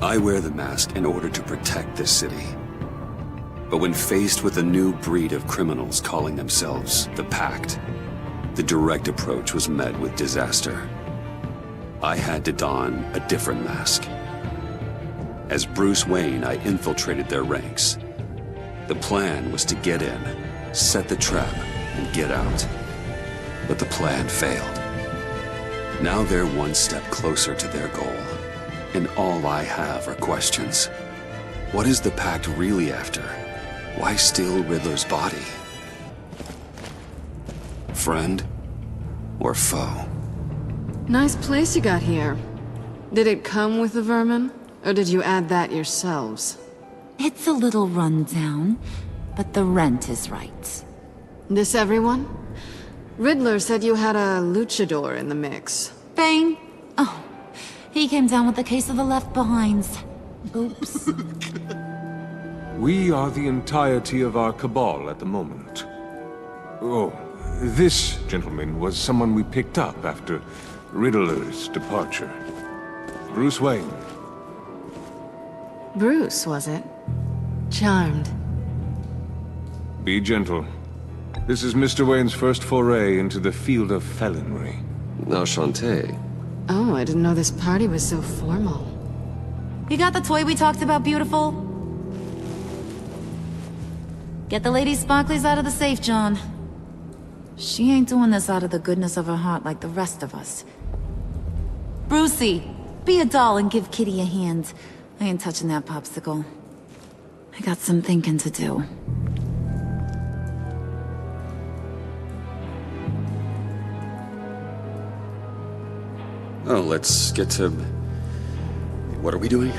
I wear the mask in order to protect this city. But when faced with a new breed of criminals calling themselves the Pact, the direct approach was met with disaster. I had to don a different mask. As Bruce Wayne, I infiltrated their ranks. The plan was to get in, set the trap, and get out. But the plan failed. Now they're one step closer to their goal, and all I have are questions. What is the Pact really after? Why steal Riddler's body? Friend or foe? Nice place you got here. Did it come with the vermin, or did you add that yourselves? It's a little rundown, but the rent is right. This everyone? Riddler said you had a luchador in the mix. Bane? Oh, he came down with a case of the left behinds. Oops. We are the entirety of our cabal at the moment. Oh, this gentleman was someone we picked up after Riddler's departure. Bruce Wayne. Bruce, was it? Charmed. Be gentle. This is Mr. Wayne's first foray into the field of felonry. Enchanté. Oh, I didn't know this party was so formal. You got the toy we talked about, beautiful? Get the lady sparklies out of the safe, John. She ain't doing this out of the goodness of her heart like the rest of us. Brucey, be a doll and give Kitty a hand. I ain't touching that popsicle. I got some thinking to do. Oh, let's get to... What are we doing?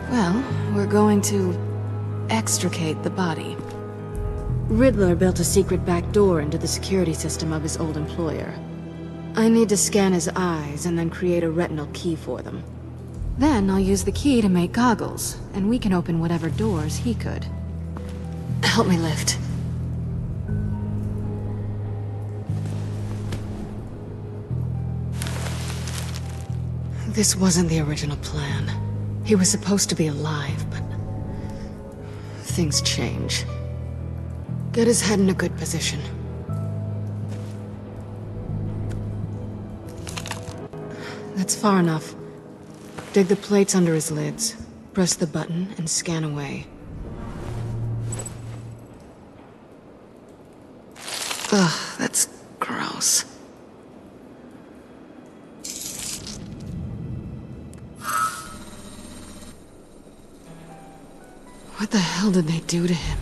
Well, we're going to extricate the body. Riddler built a secret back door into the security system of his old employer. I need to scan his eyes and then create a retinal key for them. Then I'll use the key to make goggles, and we can open whatever doors he could. Help me lift. This wasn't the original plan. He was supposed to be alive, but... things change. Get his head in a good position. That's far enough. Dig the plates under his lids, press the button, and scan away. Ugh, that's gross. What the hell did they do to him?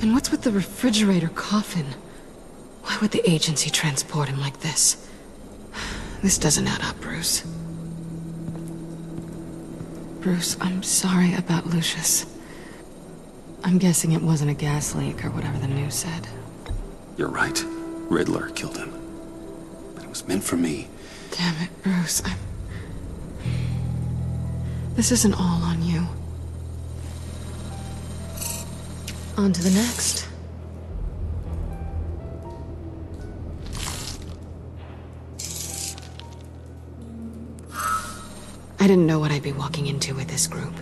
And what's with the refrigerator coffin? Why would the agency transport him like this? This doesn't add up, Bruce. Bruce, I'm sorry about Lucius. I'm guessing it wasn't a gas leak or whatever the news said. You're right. Riddler killed him. But it was meant for me. Damn it, Bruce, This isn't all on you. On to the next. I didn't know what I'd be walking into with this group,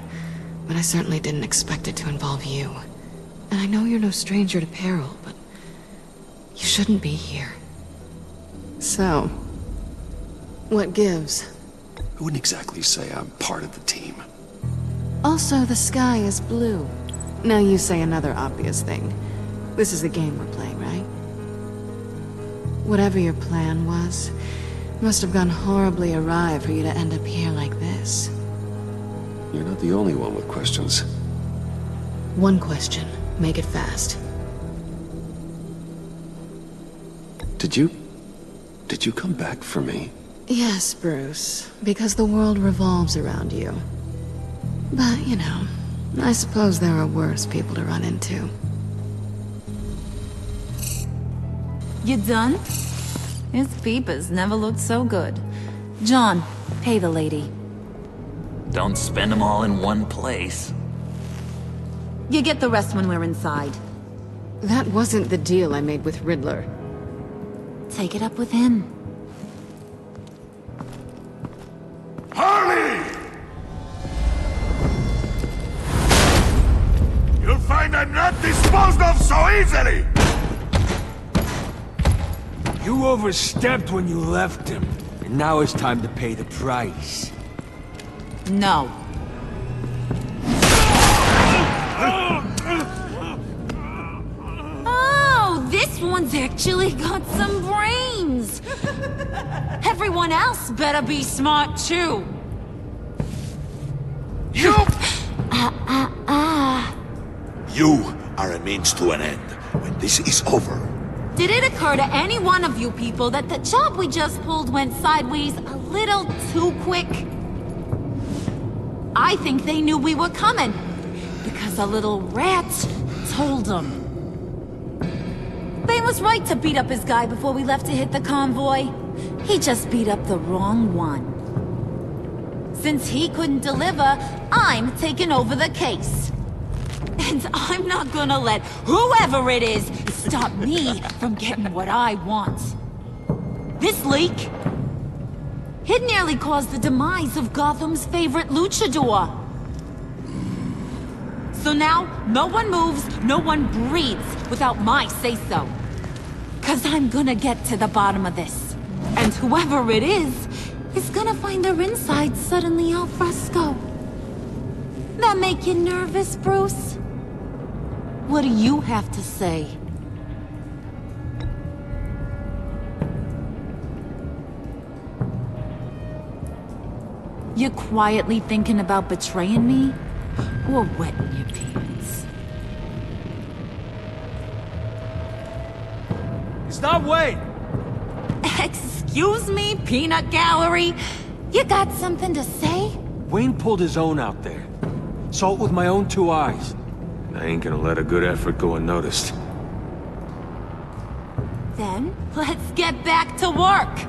but I certainly didn't expect it to involve you. And I know you're no stranger to peril, but you shouldn't be here. So, what gives? I wouldn't exactly say I'm part of the team. Also, the sky is blue. Now you say another obvious thing. This is the game we're playing, right? Whatever your plan was, must have gone horribly awry for you to end up here like this. You're not the only one with questions. One question. Make it fast. Did you come back for me? Yes, Bruce. Because the world revolves around you. But, you know, I suppose there are worse people to run into. You done? His peepers never looked so good. John, pay the lady. Don't spend them all in one place. You get the rest when we're inside. That wasn't the deal I made with Riddler. Take it up with him. Harley! so easily! You overstepped when you left him. And now it's time to pay the price. No. Oh, this one's actually got some brains. Everyone else better be smart too. You! You are a means to an end. When this is over, Did it occur to any one of you people that the job we just pulled went sideways a little too quick? I think they knew we were coming, because a little rat told them. Bane was right to beat up his guy before we left to hit the convoy. He just beat up the wrong one. Since he couldn't deliver, I'm taking over the case. And I'm not gonna let whoever it is stop me from getting what I want. This leak, it nearly caused the demise of Gotham's favorite luchador. So now, no one moves, no one breathes without my say-so. 'Cause I'm gonna get to the bottom of this. And whoever it is gonna find their insides suddenly al fresco. That make you nervous, Bruce? What do you have to say? You quietly thinking about betraying me? Or wetting your pants? Stop, wait! Excuse me, peanut gallery? You got something to say? Wayne pulled his own out there. Saw it with my own 2 eyes. I ain't gonna let a good effort go unnoticed. Then, let's get back to work.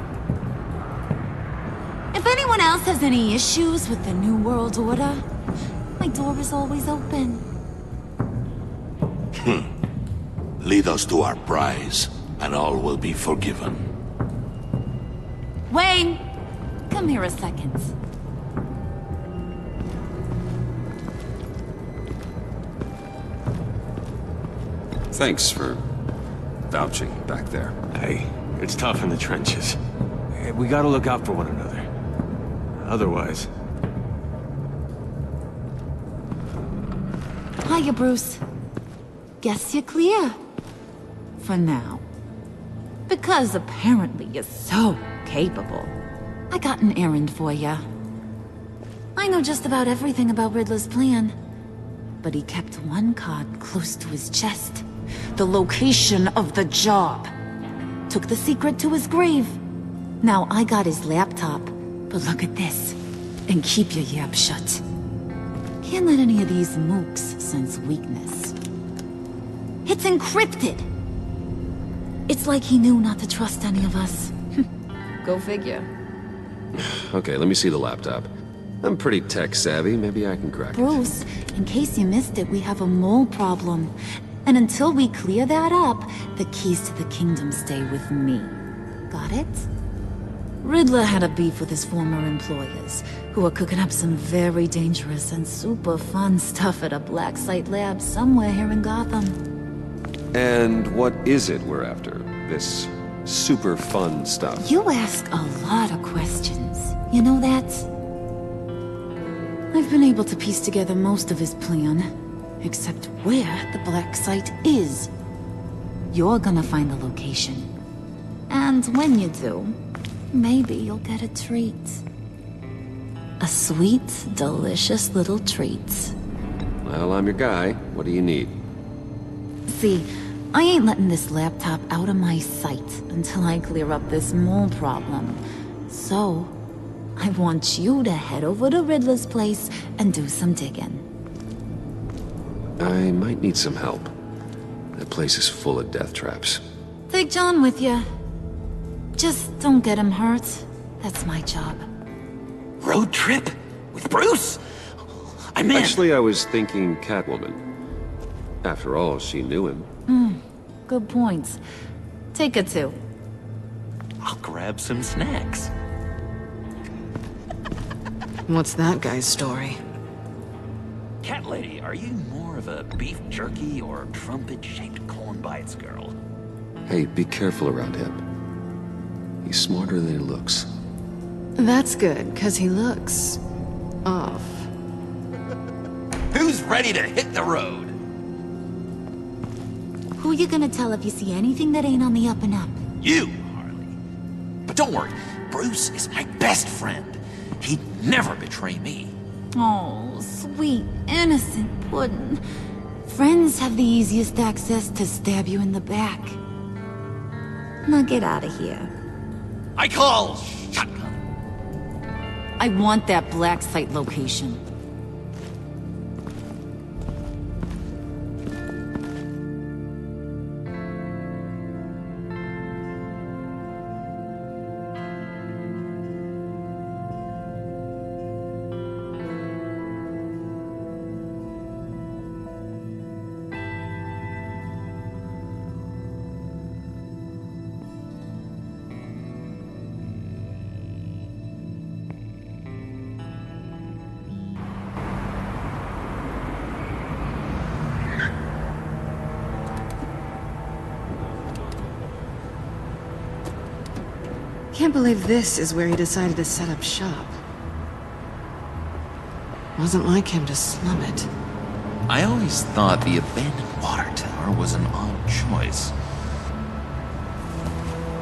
If anyone else has any issues with the New World Order, my door is always open. Lead us to our prize, and all will be forgiven. Wayne, come here a second. Thanks for vouching back there. Hey, it's tough in the trenches. We gotta look out for one another. Otherwise... Hiya, Bruce. Guess you're clear. For now. Because apparently you're so capable. I got an errand for ya. I know just about everything about Riddler's plan. But he kept one card close to his chest. The location of the job. Took the secret to his grave. Now I got his laptop. But look at this. And keep your yap shut. Can't let any of these mooks sense weakness. It's encrypted! It's like he knew not to trust any of us. Go figure. Okay, let me see the laptop. I'm pretty tech-savvy, maybe I can crack it. Bruce, in case you missed it, we have a mole problem. And until we clear that up, the keys to the kingdom stay with me. Got it? Riddler had a beef with his former employers, who are cooking up some very dangerous and super fun stuff at a black site lab somewhere here in Gotham. And what is it we're after? This super fun stuff? You ask a lot of questions. You know that? I've been able to piece together most of his plan, except where the black site is. You're gonna find the location. And when you do, maybe you'll get a treat. A sweet, delicious little treat. Well, I'm your guy. What do you need? See, I ain't letting this laptop out of my sight until I clear up this mole problem. So, I want you to head over to Riddler's place and do some digging. I might need some help. That place is full of death traps. Take John with you. Just don't get him hurt. That's my job. Road trip? With Bruce? I'm in. Actually, I was thinking Catwoman. After all, she knew him. Good points. Take it too. I'll grab some snacks. What's that guy's story? Cat lady, are you more of a beef jerky or trumpet-shaped corn bites girl? Hey, be careful around him. He's smarter than he looks. That's good, because he looks... off. Who's ready to hit the road? Who you gonna tell if you see anything that ain't on the up and up? You, Harley. But don't worry, Bruce is my best friend. He'd never betray me. Oh, sweet, innocent puddin'. Friends have the easiest access to stab you in the back. Now get out of here. I call shotgun. I want that black site location. Can't believe this is where he decided to set up shop. Wasn't like him to slum it. I always thought the abandoned water tower was an odd choice.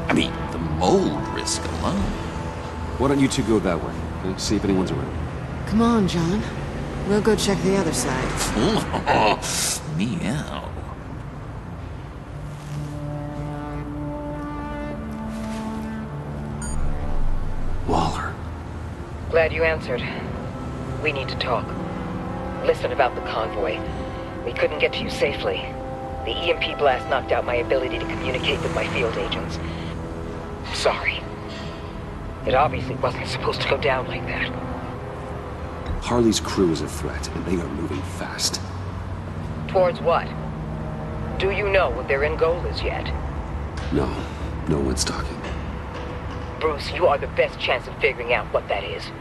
I mean, the mold risk alone. Why don't you two go that way? Okay? See if anyone's around. Come on, John. We'll go check the other side. Meow. Waller. Glad you answered. We need to talk. Listen about the convoy. We couldn't get to you safely. The EMP blast knocked out my ability to communicate with my field agents. Sorry. It obviously wasn't supposed to go down like that. Harley's crew is a threat, and they are moving fast. Towards what? Do you know what their end goal is yet? No, no one's talking. Bruce, you are the best chance of figuring out what that is.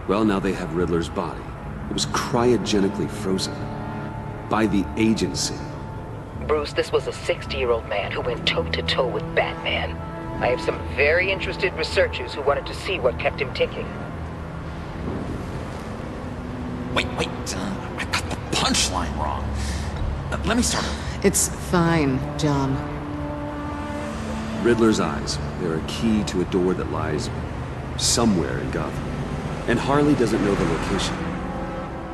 Well, now they have Riddler's body. It was cryogenically frozen. By the agency. Bruce, this was a 60-year-old man who went toe-to-toe with Batman. I have some very interested researchers who wanted to see what kept him ticking. Wait, I got the punchline wrong. Let me start over. It's fine, John. Riddler's eyes. They're a key to a door that lies somewhere in Gotham. And Harley doesn't know the location.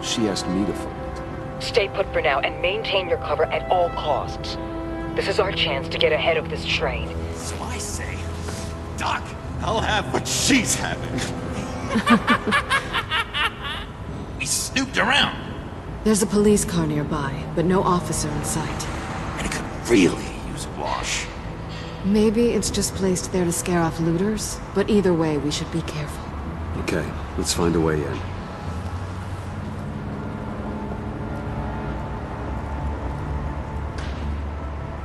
She asked me to find it. Stay put for now and maintain your cover at all costs. This is our chance to get ahead of this train. So I say, Doc, I'll have what she's having. We snooped around. There's a police car nearby, but no officer in sight. And it could really use a wash. Maybe it's just placed there to scare off looters, but either way, we should be careful. Okay, let's find a way in.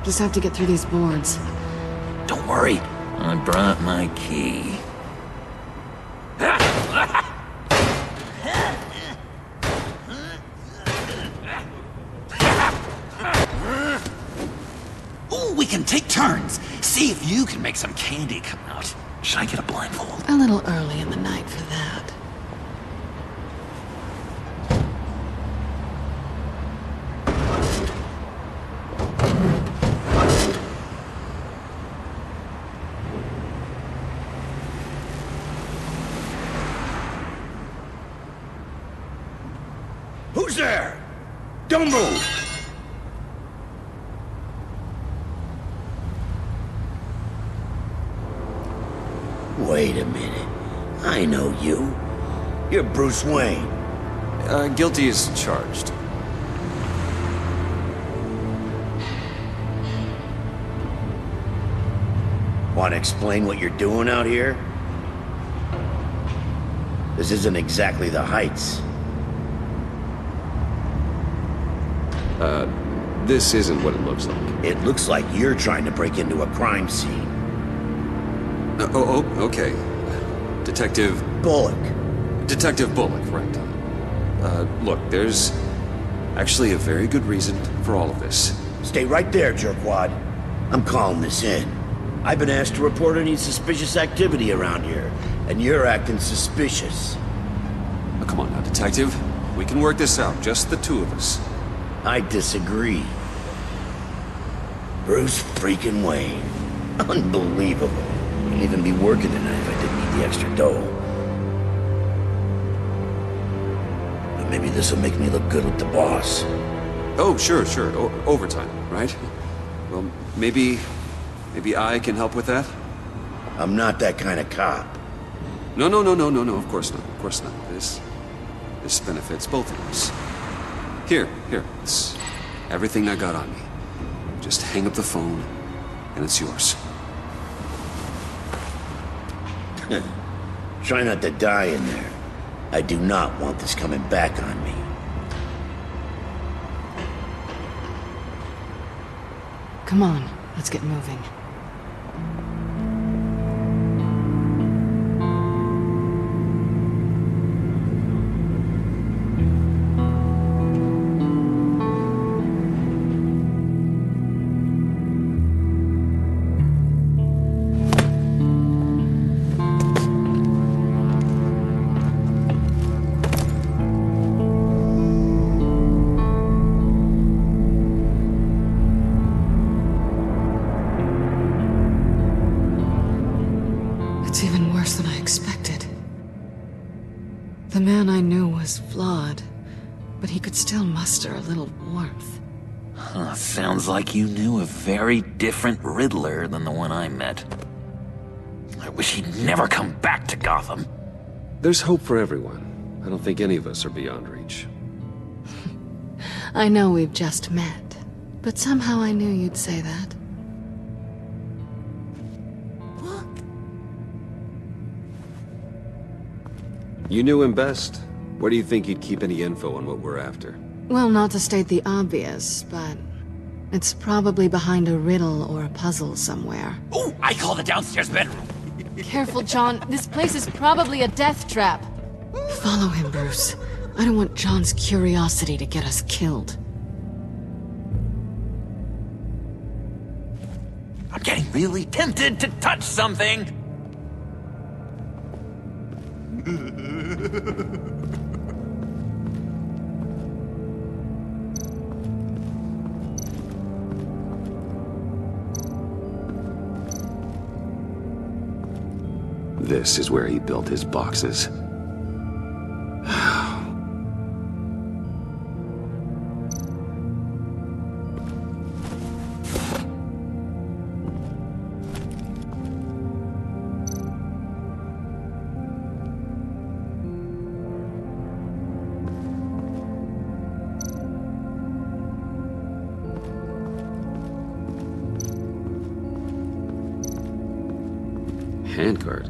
Just have to get through these boards. Don't worry, I brought my key. Ooh, we can take turns. See if you can make some candy come out. Should I get a blindfold? A little early in the night for that. Who's there? Don't move! Wait a minute. I know you. You're Bruce Wayne. Guilty as charged. Want to explain what you're doing out here? This isn't exactly the Heights. This isn't what it looks like. It looks like you're trying to break into a crime scene. Okay. Detective Bullock. Bullock, right. Look, there's actually a very good reason for all of this. Stay right there, jerkwad. I'm calling this in. I've been asked to report any suspicious activity around here, and you're acting suspicious. Oh, come on now, detective. We can work this out, just the two of us. I disagree. Bruce freaking Wayne. Unbelievable. Wouldn't even be working tonight if I didn't need the extra dough. But maybe this'll make me look good with the boss. Oh, sure. Overtime, right? Well, maybe I can help with that? I'm not that kind of cop. No, of course not. This benefits both of us. Here, it's everything I got on me. Just hang up the phone, and it's yours. Try not to die in there. I do not want this coming back on me. Come on, let's get moving. It's even worse than I expected. The man I knew was flawed, but he could still muster a little warmth. Huh, sounds like you knew a very different Riddler than the one I met. I wish he'd never come back to Gotham. There's hope for everyone. I don't think any of us are beyond reach. I know we've just met, but somehow I knew you'd say that. You knew him best. Where do you think he'd keep any info on what we're after? Well, not to state the obvious, but it's probably behind a riddle or a puzzle somewhere. Oh, I call the downstairs bedroom. Careful, John. This place is probably a death trap. Follow him, Bruce. I don't want John's curiosity to get us killed. I'm getting really tempted to touch something. This is where he built his boxes. Handcart.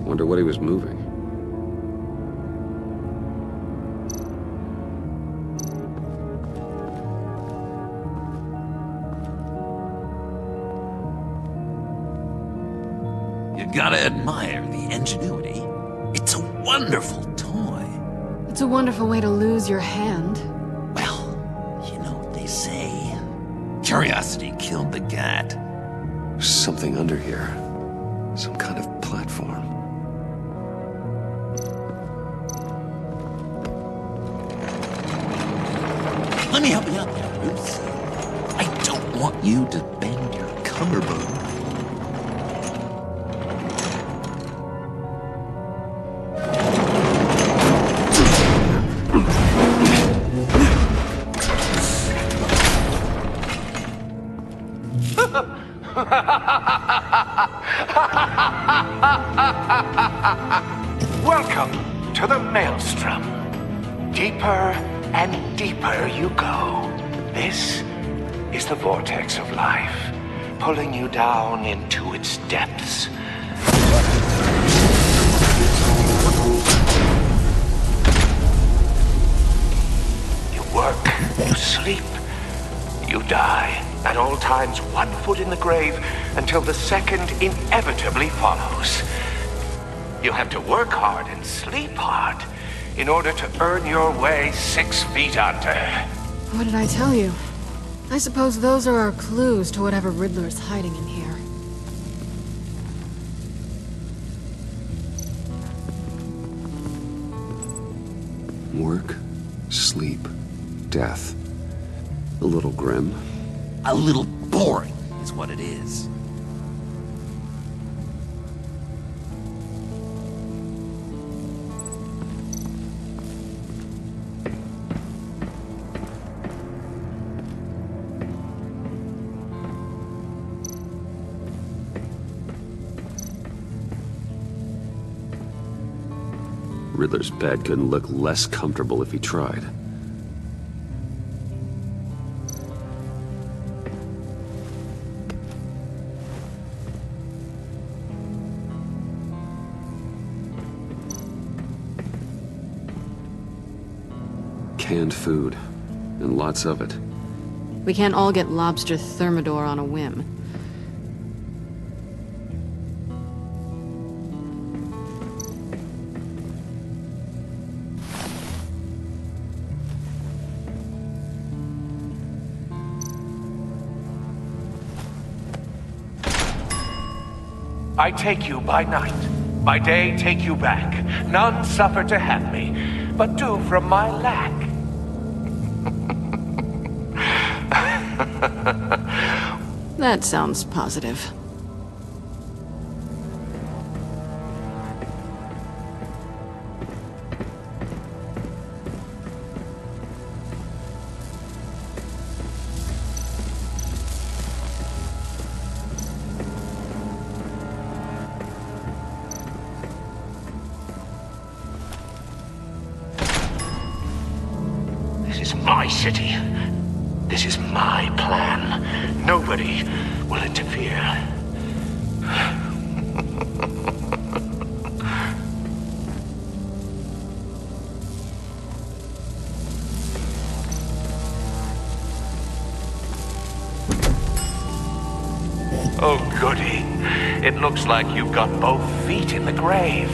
Wonder what he was moving. You gotta admire the ingenuity. It's a wonderful toy. It's a wonderful way to lose your hand. Well, you know what they say. Curiosity killed the cat. There's something under here. Some kind of platform. Let me help you out there, Bruce. I don't want you to bend your cummerbund. Welcome to the Maelstrom. Deeper and deeper you go. This is the vortex of life, pulling you down into its depths. You work, you sleep, you die. At all times, 1 foot in the grave until the second inevitably follows. You have to work hard and sleep hard in order to earn your way 6 feet under. What did I tell you? I suppose those are our clues to whatever Riddler's hiding in here. Work, sleep, death. A little grim. A little boring is what it is. Riddler's bed couldn't look less comfortable if he tried. Canned food, and lots of it. We can't all get lobster thermidor on a whim. I take you by night, by day take you back. None suffer to have me, but do from my lack. That sounds positive. This is my city. This is my plan. Nobody will interfere. Oh, goody. It looks like you've got both feet in the grave.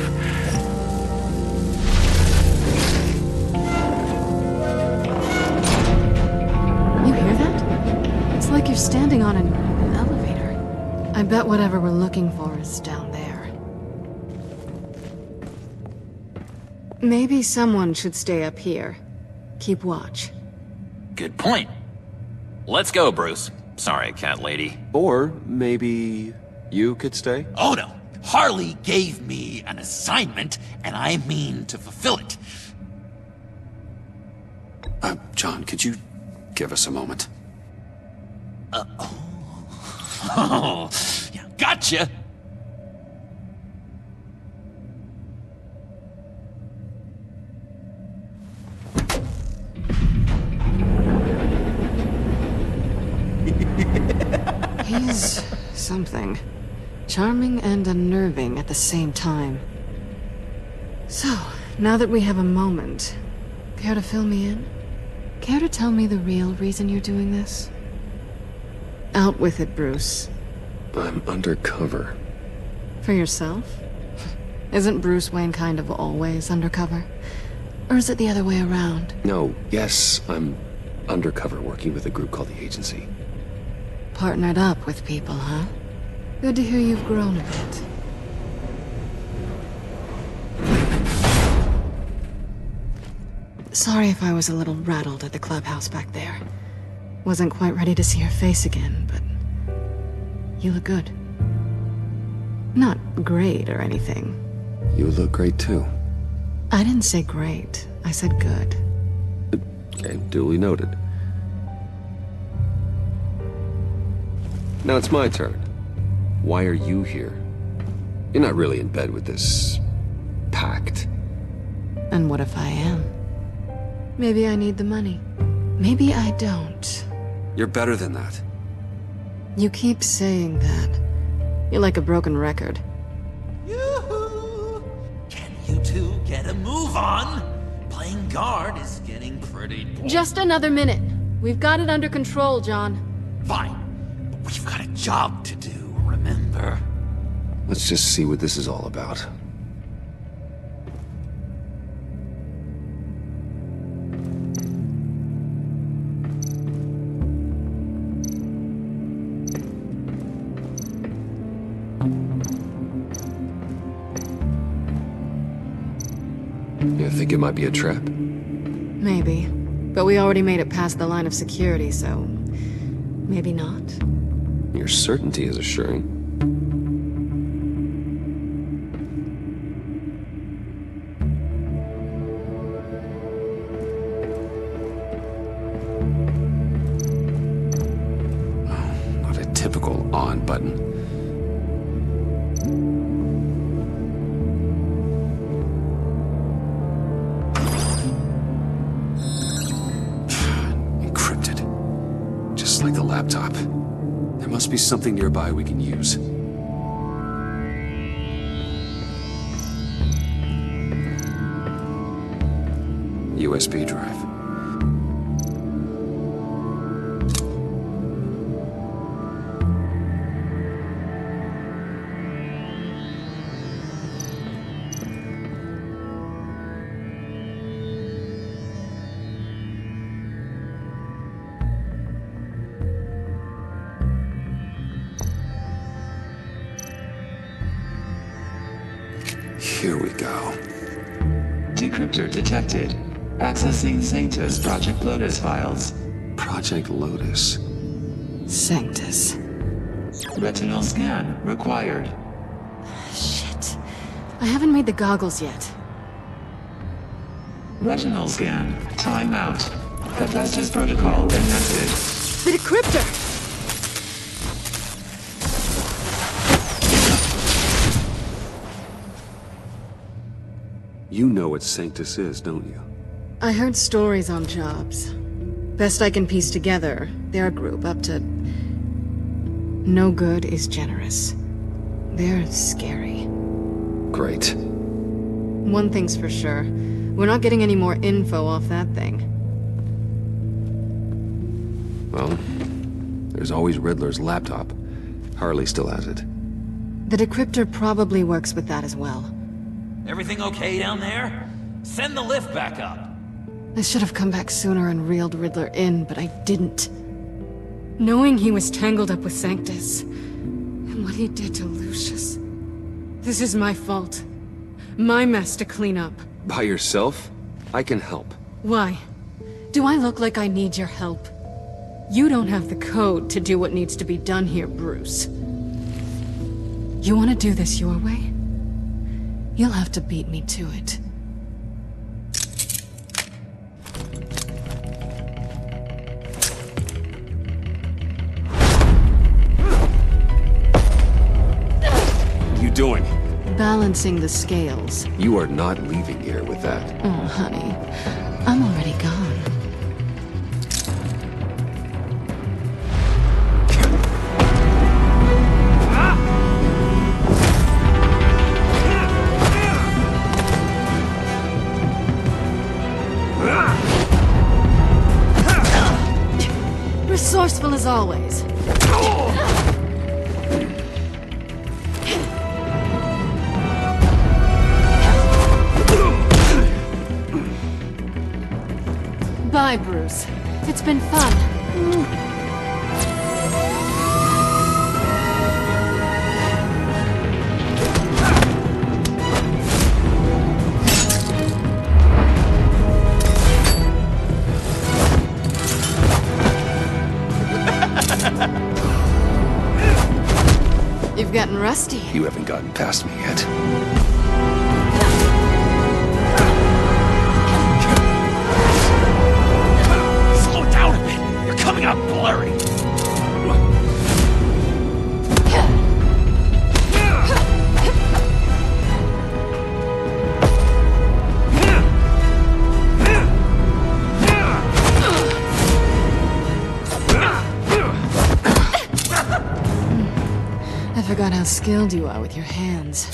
You hear that? It's like you're standing on an elevator. I bet whatever we're looking for is down there. Maybe someone should stay up here. Keep watch. Good point. Let's go, Bruce. Sorry, cat lady. Or maybe you could stay? Oh no! Harley gave me an assignment, and I mean to fulfill it. John, could you give us a moment? Oh, yeah, gotcha! He's something. Charming and unnerving at the same time. So, now that we have a moment, care to fill me in? Care to tell me the real reason you're doing this? Out with it, Bruce. I'm undercover. For yourself? Isn't Bruce Wayne kind of always undercover? Or is it the other way around? No, yes, I'm undercover working with a group called the Agency. Partnered up with people, huh? Good to hear you've grown a bit. Sorry if I was a little rattled at the clubhouse back there. Wasn't quite ready to see your face again, but you look good. Not great or anything. You look great too. I didn't say great. I said good. Okay, duly noted. Now it's my turn. Why are you here? You're not really in bed with this pact. And what if I am? Maybe I need the money. Maybe I don't. You're better than that. You keep saying that. You're like a broken record. Yoo-hoo! Can you two get a move on? Playing guard is getting pretty boring. Just another minute. We've got it under control, John. Fine. But we've got a job to do, remember? Let's just see what this is all about. Think it might be a trap? Maybe. But we already made it past the line of security, so... maybe not. Your certainty is assuring. Oh, not a typical on button. Like the laptop. There must be something nearby we can use. USB drive. Here we go. Decryptor detected. Accessing Sanctus Project Lotus files. Project Lotus. Sanctus. Retinal scan required. Shit. I haven't made the goggles yet. Retinal scan. Timeout. Hephaestus protocol enacted. The decryptor! You know what Sanctus is, don't you? I heard stories on jobs. Best I can piece together, they're a group up to... no good is generous. They're scary. Great. One thing's for sure. We're not getting any more info off that thing. Well, there's always Riddler's laptop. Harley still has it. The decryptor probably works with that as well. Everything okay down there? Send the lift back up. I should have come back sooner and reeled Riddler in, but I didn't. Knowing he was tangled up with Sanctus, and what he did to Lucius. This is my fault. My mess to clean up. By yourself? I can help. Why? Do I look like I need your help? You don't have the code to do what needs to be done here, Bruce. You want to do this your way? You'll have to beat me to it. What are you doing? Balancing the scales. You are not leaving here with that. Oh, honey. I'm already gone. Resourceful as always. Bye, Bruce. It's been fun. You've gotten rusty. You haven't gotten past me yet. Slow down a bit. You're coming out blurry. I forgot how skilled you are with your hands.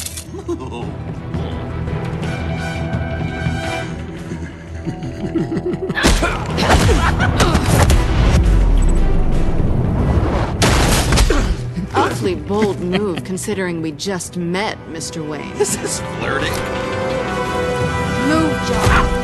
Awfully bold move, considering we just met, Mr. Wayne. This is flirting. Move, John.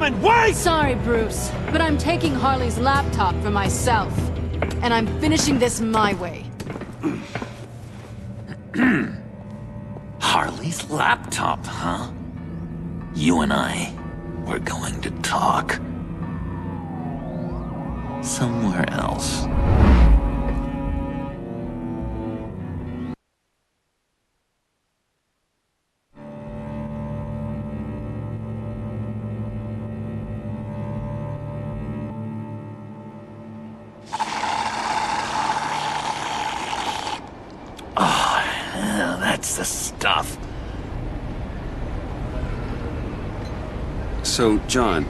woman! Wait! Sorry, Bruce, but I'm taking Harley's laptop for myself. And I'm finishing this my way. Harley's laptop, huh? You and I, we're going to talk. Somewhere else. That's the stuff. So, John,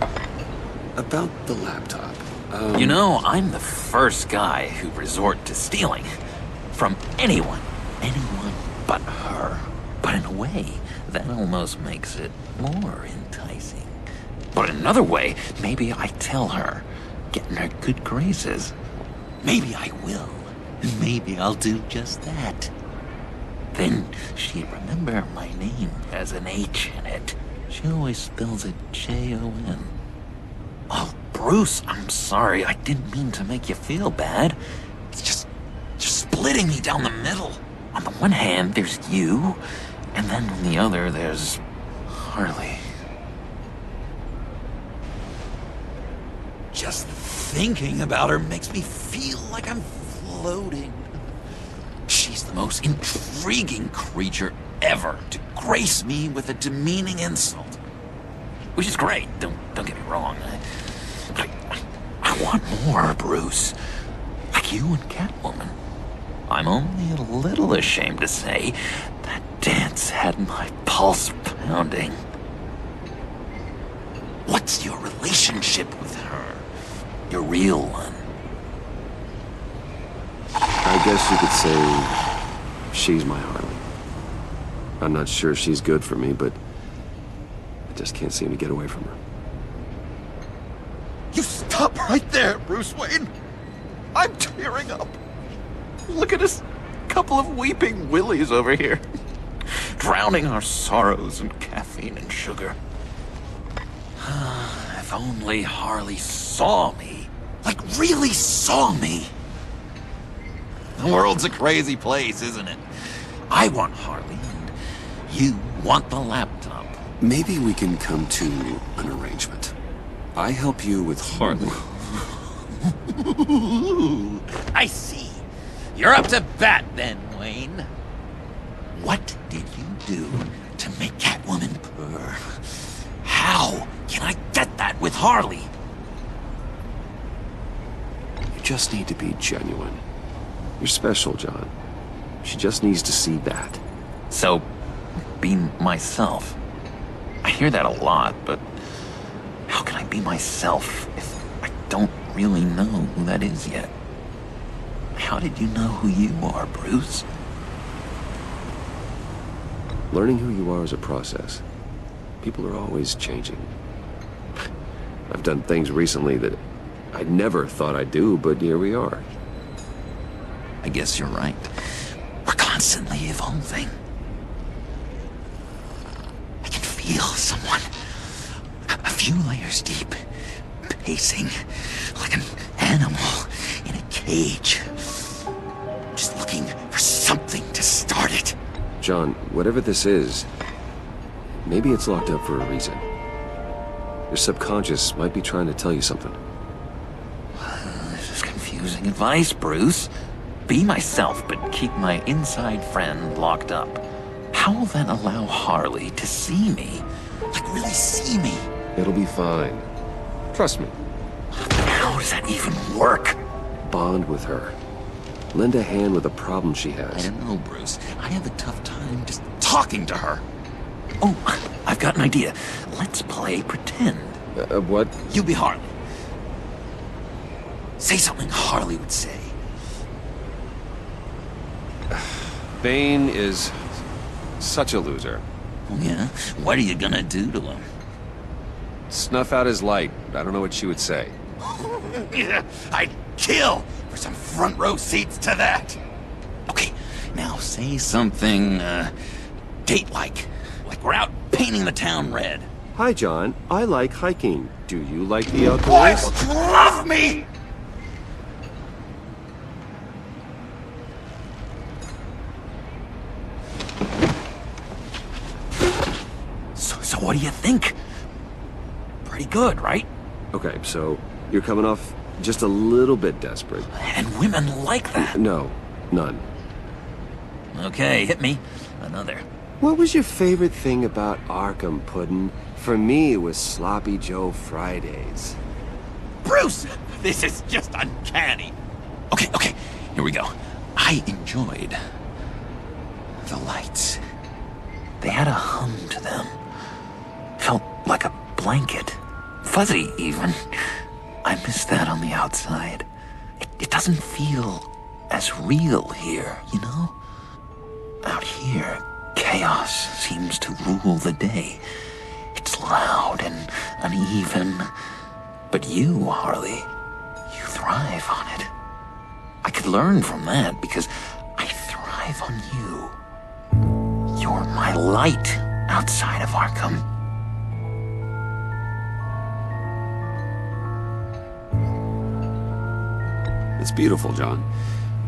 about the laptop. You know, I'm the first guy who resort to stealing. From anyone. Anyone but her. But in a way, that almost makes it more enticing. But in another way, maybe I tell her, get in her good graces. Maybe I will. And maybe I'll do just that. Then she'd remember my name has an H in it. She always spells it Jon. Oh, Bruce, I'm sorry. I didn't mean to make you feel bad. It's just splitting me down the middle. On the one hand, there's you, and then on the other, there's Harley. Just thinking about her makes me feel like I'm floating. She's the most intriguing creature ever to grace me with a demeaning insult. Which is great, don't get me wrong. But I want more, Bruce. Like you and Catwoman. I'm only a little ashamed to say that dance had my pulse pounding. What's your relationship with her? Your real one? I guess you could say she's my Harley. I'm not sure she's good for me, but I just can't seem to get away from her. You stop right there, Bruce Wayne! I'm tearing up. Look at us, couple of weeping willies over here. Drowning our sorrows in caffeine and sugar. If only Harley saw me. Like, really saw me. The world's a crazy place, isn't it? I want Harley, and you want the laptop. Maybe we can come to an arrangement. I help you with Harley. I see. You're up to bat then, Wayne. What did you do to make Catwoman purr? How can I get that with Harley? You just need to be genuine. You're special, John. She just needs to see that. So, be myself. I hear that a lot, but how can I be myself if I don't really know who that is yet? How did you know who you are, Bruce? Learning who you are is a process. People are always changing. I've done things recently that I never thought I'd do, but here we are. I guess you're right. We're constantly evolving. I can feel someone a few layers deep, pacing like an animal in a cage. Just looking for something to start it. John, whatever this is, maybe it's locked up for a reason. Your subconscious might be trying to tell you something. This is confusing advice, Bruce. Be myself, but keep my inside friend locked up. How will that allow Harley to see me? Like, really see me? It'll be fine. Trust me. How does that even work? Bond with her. Lend a hand with a problem she has. I don't know, Bruce. I have a tough time just talking to her. Oh, I've got an idea. Let's play pretend. What? You be Harley. Say something Harley would say. Bane is such a loser. Oh, yeah? What are you gonna do to him? Snuff out his light. I don't know what she would say. Yeah, I'd kill for some front row seats to that. Okay, now say something, date-like. Like we're out painting the town red. Hi, John. I like hiking. Do you like the outdoors? Boys, love me! So what do you think? Pretty good, right? Okay, so you're coming off just a little bit desperate. And women like that. No, none. Okay, hit me. Another. What was your favorite thing about Arkham, Puddin'? For me, it was Sloppy Joe Fridays. Bruce! This is just uncanny. Okay, here we go. I enjoyed the lights. They had a hum to them. Felt like a blanket. Fuzzy, even. I miss that on the outside. It doesn't feel as real here, you know? Out here, chaos seems to rule the day. It's loud and uneven. But you, Harley, you thrive on it. I could learn from that because I thrive on you. You're my light outside of Arkham. It's beautiful, John.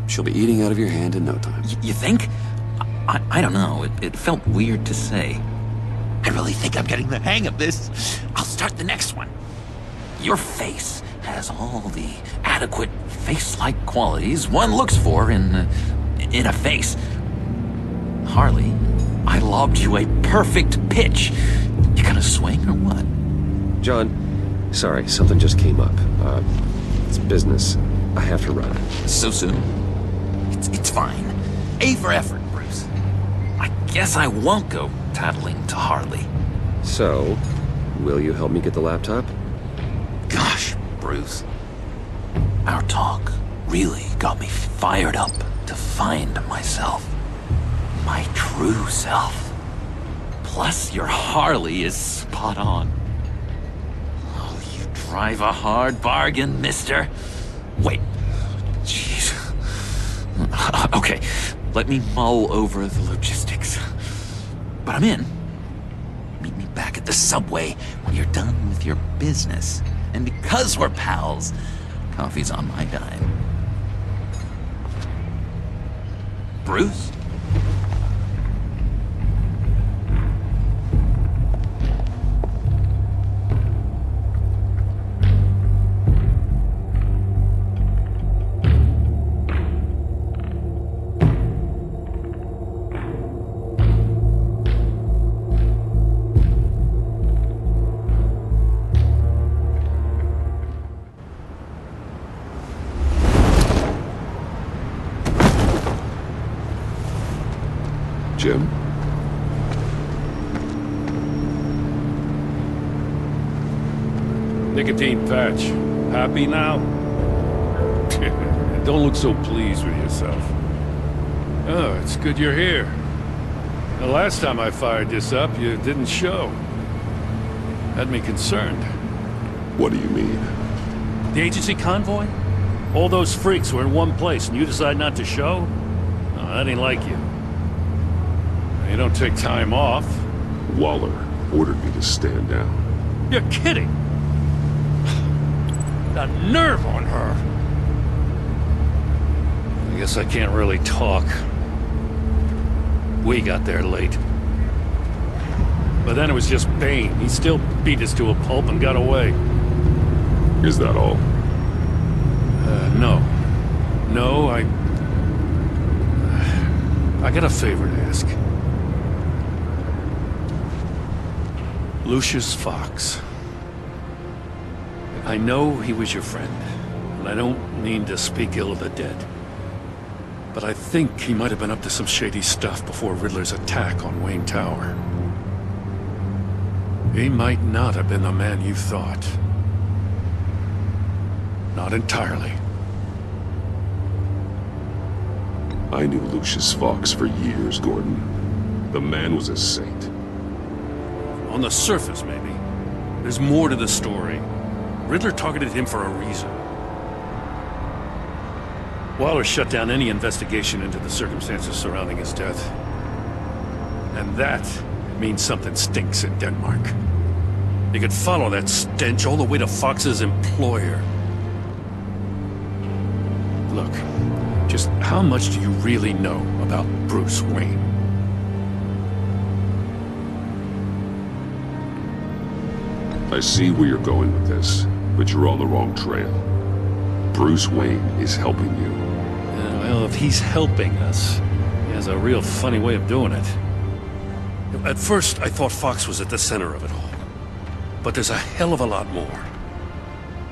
She'll be eating out of your hand in no time. You think? I don't know. It felt weird to say. I really think I'm getting the hang of this. I'll start the next one. Your face has all the adequate face-like qualities one looks for in a face. Harley, I lobbed you a perfect pitch. You gonna swing or what? John, sorry, something just came up. It's business. I have to run. So soon? It's fine. A for effort, Bruce. I guess I won't go tattling to Harley. So, will you help me get the laptop? Gosh, Bruce. Our talk really got me fired up to find myself. My true self. Plus, your Harley is spot on. Oh, you drive a hard bargain, mister. Wait. Jeez. Okay, let me mull over the logistics. But I'm in. Meet me back at the subway when you're done with your business. And because we're pals, coffee's on my dime. Bruce? Jim? Nicotine patch. Happy now? Don't look so pleased with yourself. Oh, it's good you're here. The last time I fired this up, you didn't show. Had me concerned. What do you mean? The agency convoy? All those freaks were in one place and you decide not to show? Oh, that ain't like you. You don't take time off. Waller ordered me to stand down. You're kidding! The nerve on her! I guess I can't really talk. We got there late. But then it was just Bane. He still beat us to a pulp and got away. Is that all? No. No, I got a favor to ask. Lucius Fox. I know he was your friend, and I don't mean to speak ill of the dead. But I think he might have been up to some shady stuff before Riddler's attack on Wayne Tower. He might not have been the man you thought. Not entirely. I knew Lucius Fox for years, Gordon. The man was a saint. On the surface, maybe. There's more to the story. Riddler targeted him for a reason. Waller shut down any investigation into the circumstances surrounding his death. And that means something stinks in Denmark. You could follow that stench all the way to Fox's employer. Look, just how much do you really know about Bruce Wayne? I see where you're going with this, but you're on the wrong trail. Bruce Wayne is helping you. Well, if he's helping us, he has a real funny way of doing it. At first, I thought Fox was at the center of it all. But there's a hell of a lot more.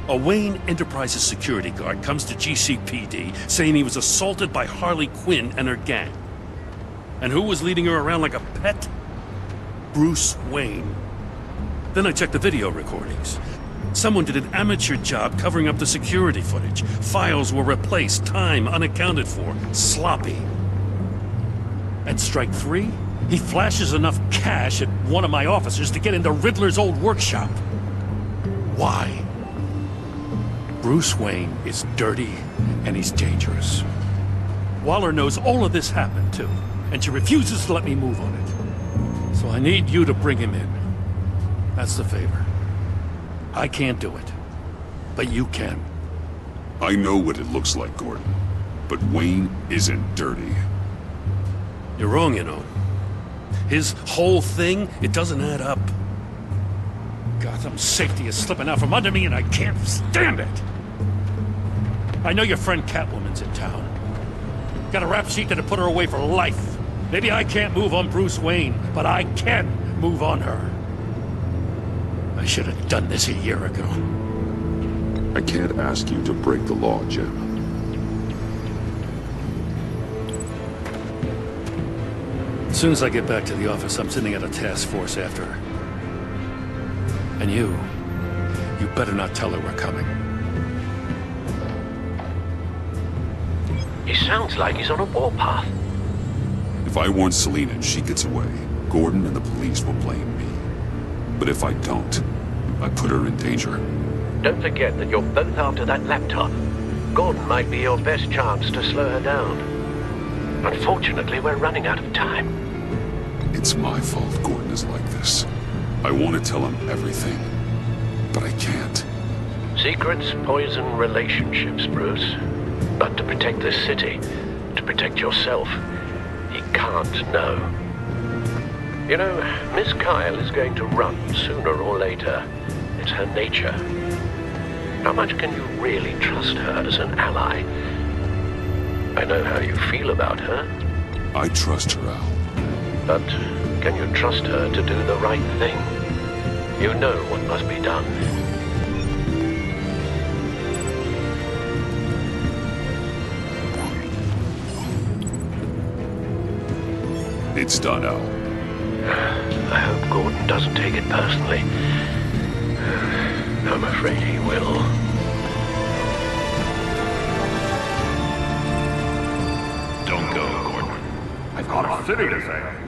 A Wayne Enterprises security guard comes to GCPD saying he was assaulted by Harley Quinn and her gang. And who was leading her around like a pet? Bruce Wayne. Then I checked the video recordings. Someone did an amateur job covering up the security footage. Files were replaced, time unaccounted for, sloppy. And strike three? He flashes enough cash at one of my officers to get into Riddler's old workshop. Why? Bruce Wayne is dirty and he's dangerous. Waller knows all of this happened too, and she refuses to let me move on it. So I need you to bring him in. That's the favor. I can't do it, but you can. I know what it looks like, Gordon, but Wayne isn't dirty. You're wrong, you know. His whole thing, it doesn't add up. Gotham's safety is slipping out from under me and I can't stand it. I know your friend Catwoman's in town. Got a rap sheet that'll put her away for life. Maybe I can't move on Bruce Wayne, but I can move on her. I should have done this a year ago. I can't ask you to break the law, Jim. As soon as I get back to the office, I'm sending out a task force after her. And you better not tell her we're coming. He sounds like he's on a warpath. If I warn Selina and she gets away, Gordon and the police will blame me. But if I don't, I put her in danger. Don't forget that you're both after that laptop. Gordon might be your best chance to slow her down. Unfortunately, we're running out of time. It's my fault Gordon is like this. I want to tell him everything, but I can't. Secrets poison relationships, Bruce. But to protect this city, to protect yourself, he can't know. You know, Miss Kyle is going to run sooner or later. It's her nature. How much can you really trust her as an ally? I know how you feel about her. I trust her, Al. But can you trust her to do the right thing? You know what must be done. It's done, Al. I hope Gordon doesn't take it personally. I'm afraid he will. Don't go, Gordon. I've got a city to save.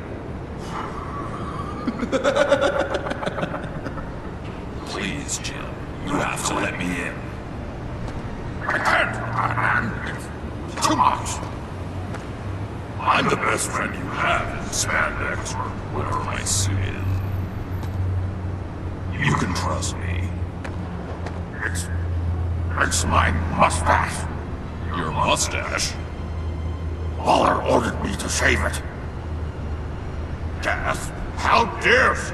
Please, Jim. You have to let me in. I can't. It's too much. I'm the best friend you have in spandex or whatever my suit is. You can trust me. It's my mustache. Your mustache? Waller ordered me to shave it. Death? How dare she?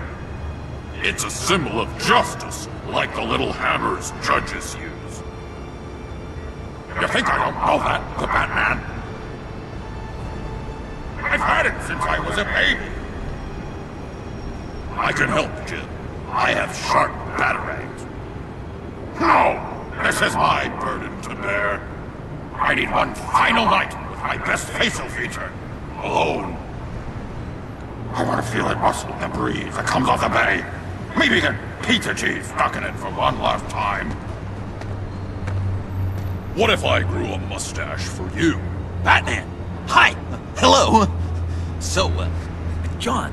It's a symbol of justice, like the little hammers judges use. You think I don't know that, the Batman? I've had it since I was a baby. I can help, Jim. I have sharp batarangs. No! This is my burden to bear. I need one final night with my best facial feature. Alone. I want to feel it rustle in the breeze that comes off the bay. Maybe get pizza cheese stuck in it for one last time. What if I grew a mustache for you? Batman! Hi! Hello! So, John.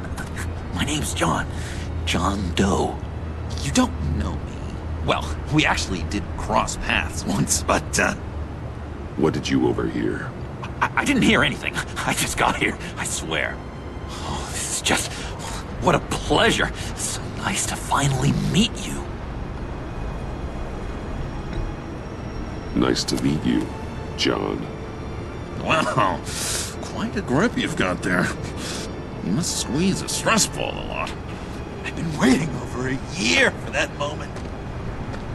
My name's John. John Doe. You don't know me. Well, we actually did cross paths once, but, What did you overhear? I didn't hear anything. I just got here, I swear. Oh, this is just... what a pleasure. So nice to finally meet you. Nice to meet you, John. Wow, quite a grip you've got there. You must squeeze a stress ball a lot. I've been waiting over a year for that moment.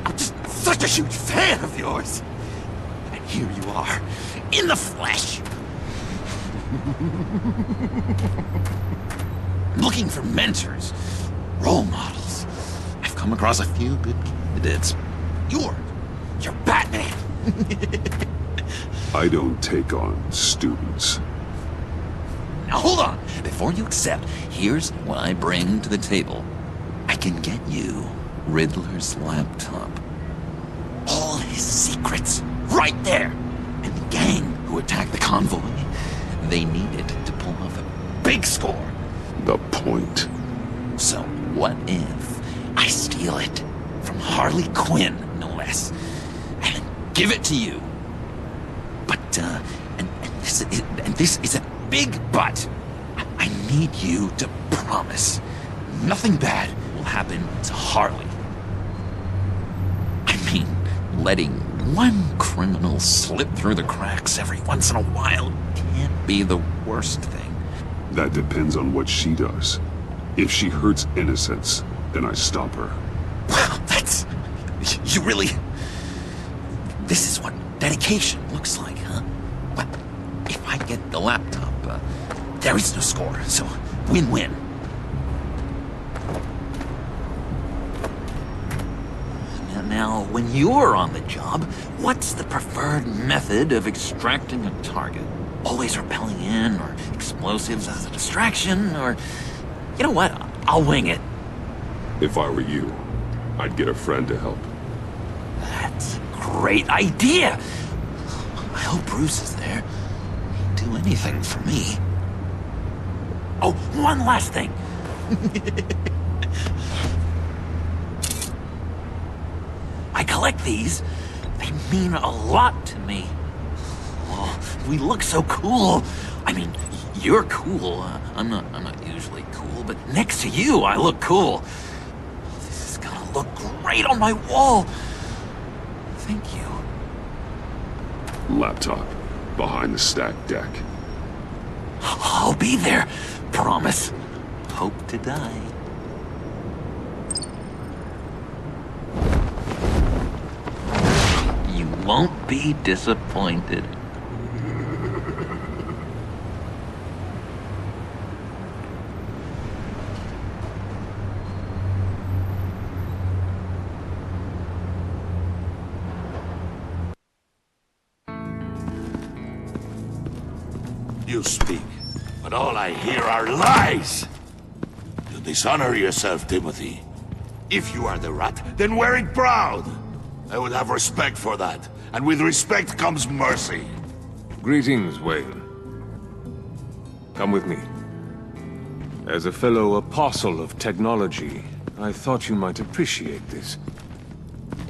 I'm just such a huge fan of yours. And here you are, in the flesh. Looking for mentors, role models. I've come across a few good candidates. You're Batman. I don't take on students. Now hold on. Before you accept, here's what I bring to the table. I can get you Riddler's laptop. All his secrets, right there. And the gang who attacked the convoy, they needed to pull off a big score. The point. So what if I steal it from Harley Quinn, no less, and then give it to you? But, and this is a big but. I need you to promise nothing bad will happen to Harley. I mean, letting one criminal slip through the cracks every once in a while can't be the worst thing. That depends on what she does. If she hurts innocents, then I stop her. Wow, that's... You really... This is what dedication looks like, huh? Well, if I get the laptop, there is no score, so win-win. Now, when you're on the job, what's the preferred method of extracting a target? Always rappelling in, or explosives as a distraction, or... You know what? I'll wing it. If I were you, I'd get a friend to help. That's a great idea! I hope Bruce is there. He'd do anything for me. Oh, one last thing! I collect these. They mean a lot to me. Oh, we look so cool. I mean, you're cool. I'm not usually cool, but next to you, I look cool. This is gonna look great on my wall. Thank you. Laptop. Behind the stacked deck. I'll be there. Promise. Hope to die. You won't be disappointed. You speak, but all I hear are lies! You dishonor yourself, Timothy. If you are the rat, then wear it proud! I would have respect for that, and with respect comes mercy. Greetings, Wayne. Come with me. As a fellow apostle of technology, I thought you might appreciate this.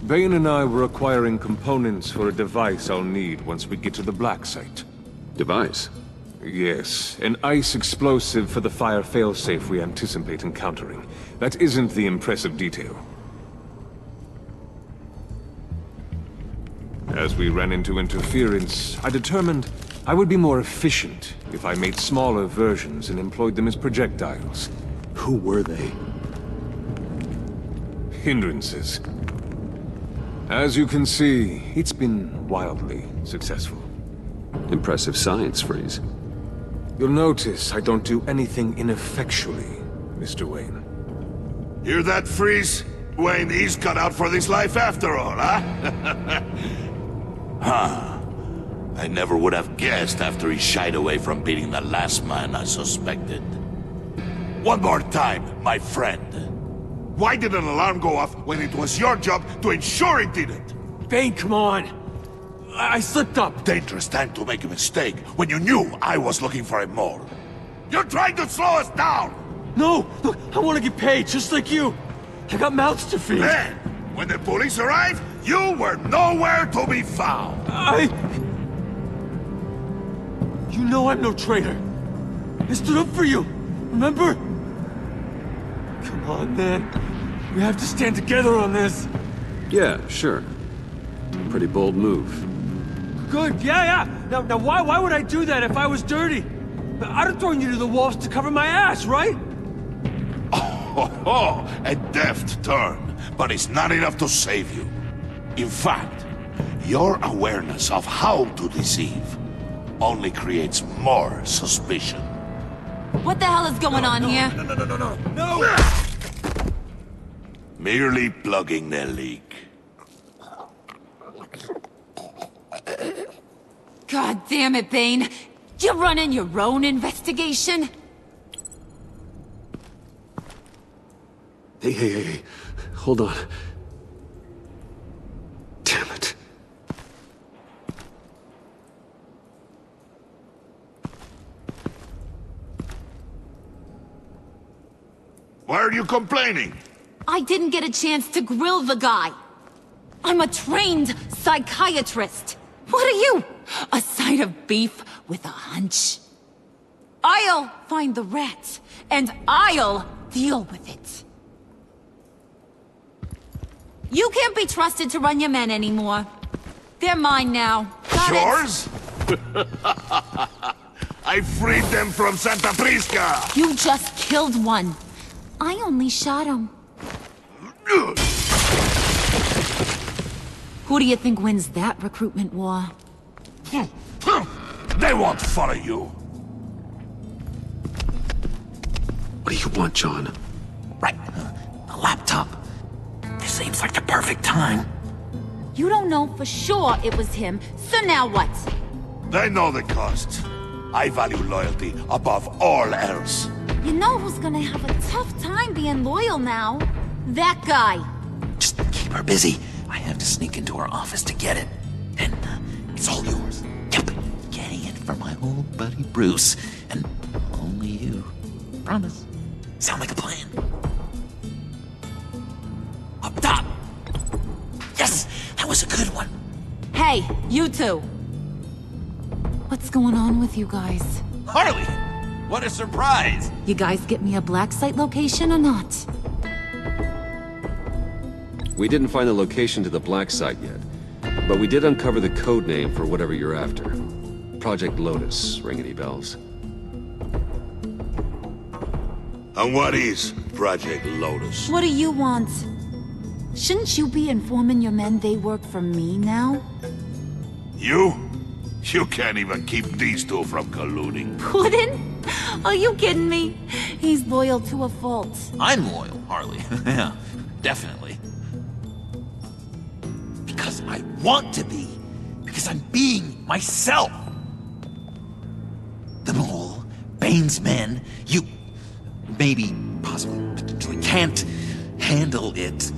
Bane and I were acquiring components for a device I'll need once we get to the Black Site. Device? Yes, an ice explosive for the fire failsafe we anticipate encountering. That isn't the impressive detail. As we ran into interference, I determined I would be more efficient if I made smaller versions and employed them as projectiles. Who were they? Hindrances. As you can see, it's been wildly successful. Impressive science, Freeze. You'll notice I don't do anything ineffectually, Mr. Wayne. Hear that, Freeze? Wayne, he's cut out for this life after all, huh? Huh. I never would have guessed after he shied away from beating the last man I suspected. One more time, my friend. Why did an alarm go off when it was your job to ensure it didn't? Bane, come on! I slipped up! Dangerous time to make a mistake when you knew I was looking for a mole. You're trying to slow us down! No! Look, I want to get paid, just like you! I got mouths to feed! Then, when the police arrived, you were nowhere to be found! You know I'm no traitor! I stood up for you, remember? Come on, man. We have to stand together on this. Yeah, sure. Pretty bold move. Good, yeah. Now why would I do that if I was dirty? I'd have thrown you to the wolves to cover my ass, right? Oh, a deft turn, but it's not enough to save you. In fact, your awareness of how to deceive only creates more suspicion. What the hell is going on here? No! Merely plugging the leak. God damn it, Bane. You're running your own investigation? Hey. Hold on. Damn it. Why are you complaining? I didn't get a chance to grill the guy. I'm a trained psychiatrist. What are you? A side of beef with a hunch? I'll find the rat, and I'll deal with it. You can't be trusted to run your men anymore. They're mine now. Got Yours? I freed them from Santa Prisca! You just killed one. I only shot him. Who do you think wins that recruitment war? They won't follow you. What do you want, John? Right. A laptop. This seems like the perfect time. You don't know for sure it was him, so now what? They know the cost. I value loyalty above all else. You know who's gonna have a tough time being loyal now? That guy. Just keep her busy. I have to sneak into her office to get it. And it's all yours. Yep. Getting it for my old buddy Bruce. And only you. Promise. Sound like a plan? Up top! Yes! That was a good one. Hey, you two. What's going on with you guys? Harley! What a surprise! You guys get me a black site location or not? We didn't find the location to the black site yet, but we did uncover the code name for whatever you're after. Project Lotus. Ring any bells? And what is Project Lotus? What do you want? Shouldn't you be informing your men they work for me now? You? You can't even keep these two from colluding. Puddin'? Are you kidding me? He's loyal to a fault. I'm loyal, Harley. Yeah, definitely. Because I want to be. Because I'm being myself. The Mole, Bane's men, you... maybe, possibly, potentially can't handle it...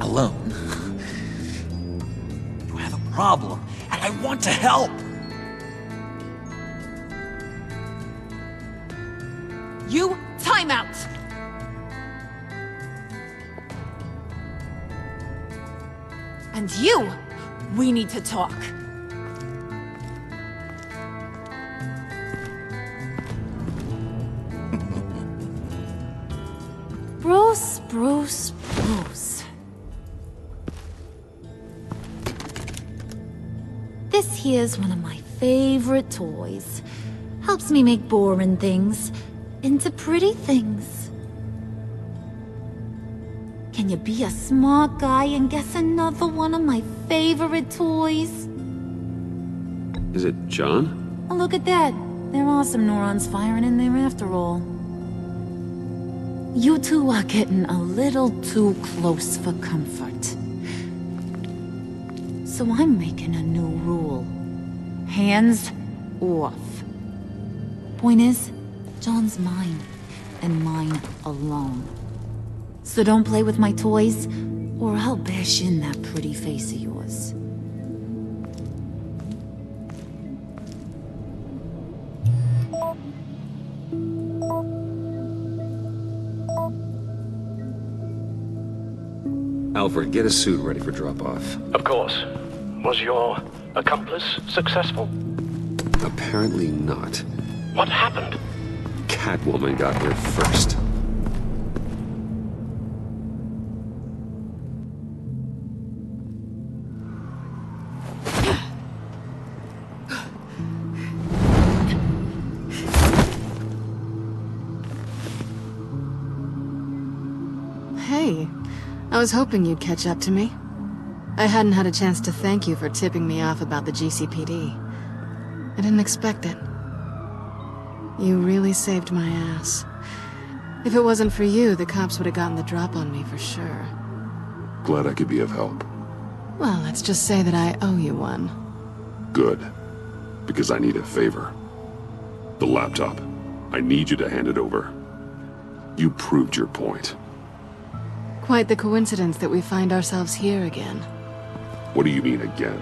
alone. You have a problem, and I want to help. You, time out! And you, we need to talk. Bruce. This here's one of my favorite toys. Helps me make boring things into pretty things. Can you be a smart guy and guess another one of my favorite toys? Is it John? Oh, look at that. There are some neurons firing in there after all. You two are getting a little too close for comfort. So I'm making a new rule. Hands off. Point is, John's mine, and mine alone. So don't play with my toys, or I'll bash in that pretty face of yours. Alfred, get a suit ready for drop-off. Of course. Was your accomplice successful? Apparently not. What happened? Catwoman got here first. I was hoping you'd catch up to me. I hadn't had a chance to thank you for tipping me off about the GCPD. I didn't expect it. You really saved my ass. If it wasn't for you, the cops would have gotten the drop on me for sure. Glad I could be of help. Well, let's just say that I owe you one. Good. Because I need a favor. The laptop. I need you to hand it over. You proved your point. Quite the coincidence that we find ourselves here again. What do you mean again?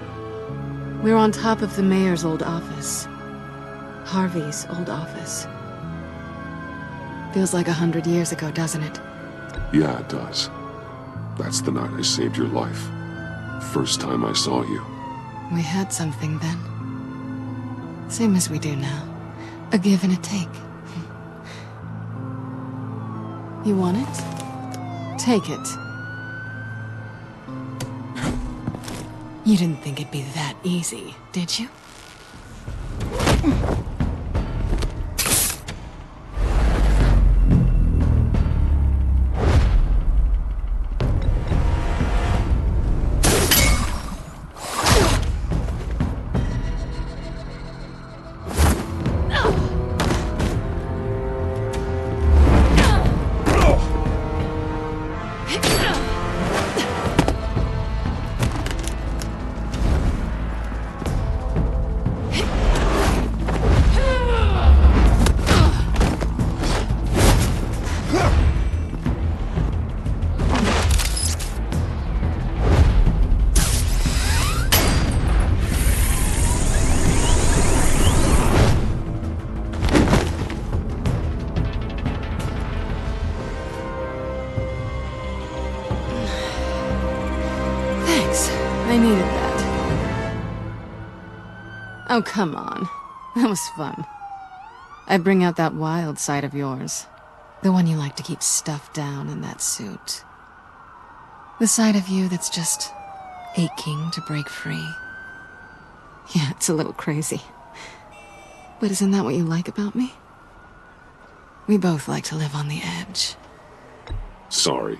We're on top of the mayor's old office. Harvey's old office. Feels like 100 years ago, doesn't it? Yeah, it does. That's the night I saved your life. First time I saw you. We had something then. Same as we do now. A give and a take. You want it? Take it. You didn't think it'd be that easy, did you? I needed that. Oh, come on. That was fun. I bring out that wild side of yours. The one you like to keep stuffed down in that suit. The side of you that's just aching to break free. Yeah, it's a little crazy. But isn't that what you like about me? We both like to live on the edge. Sorry,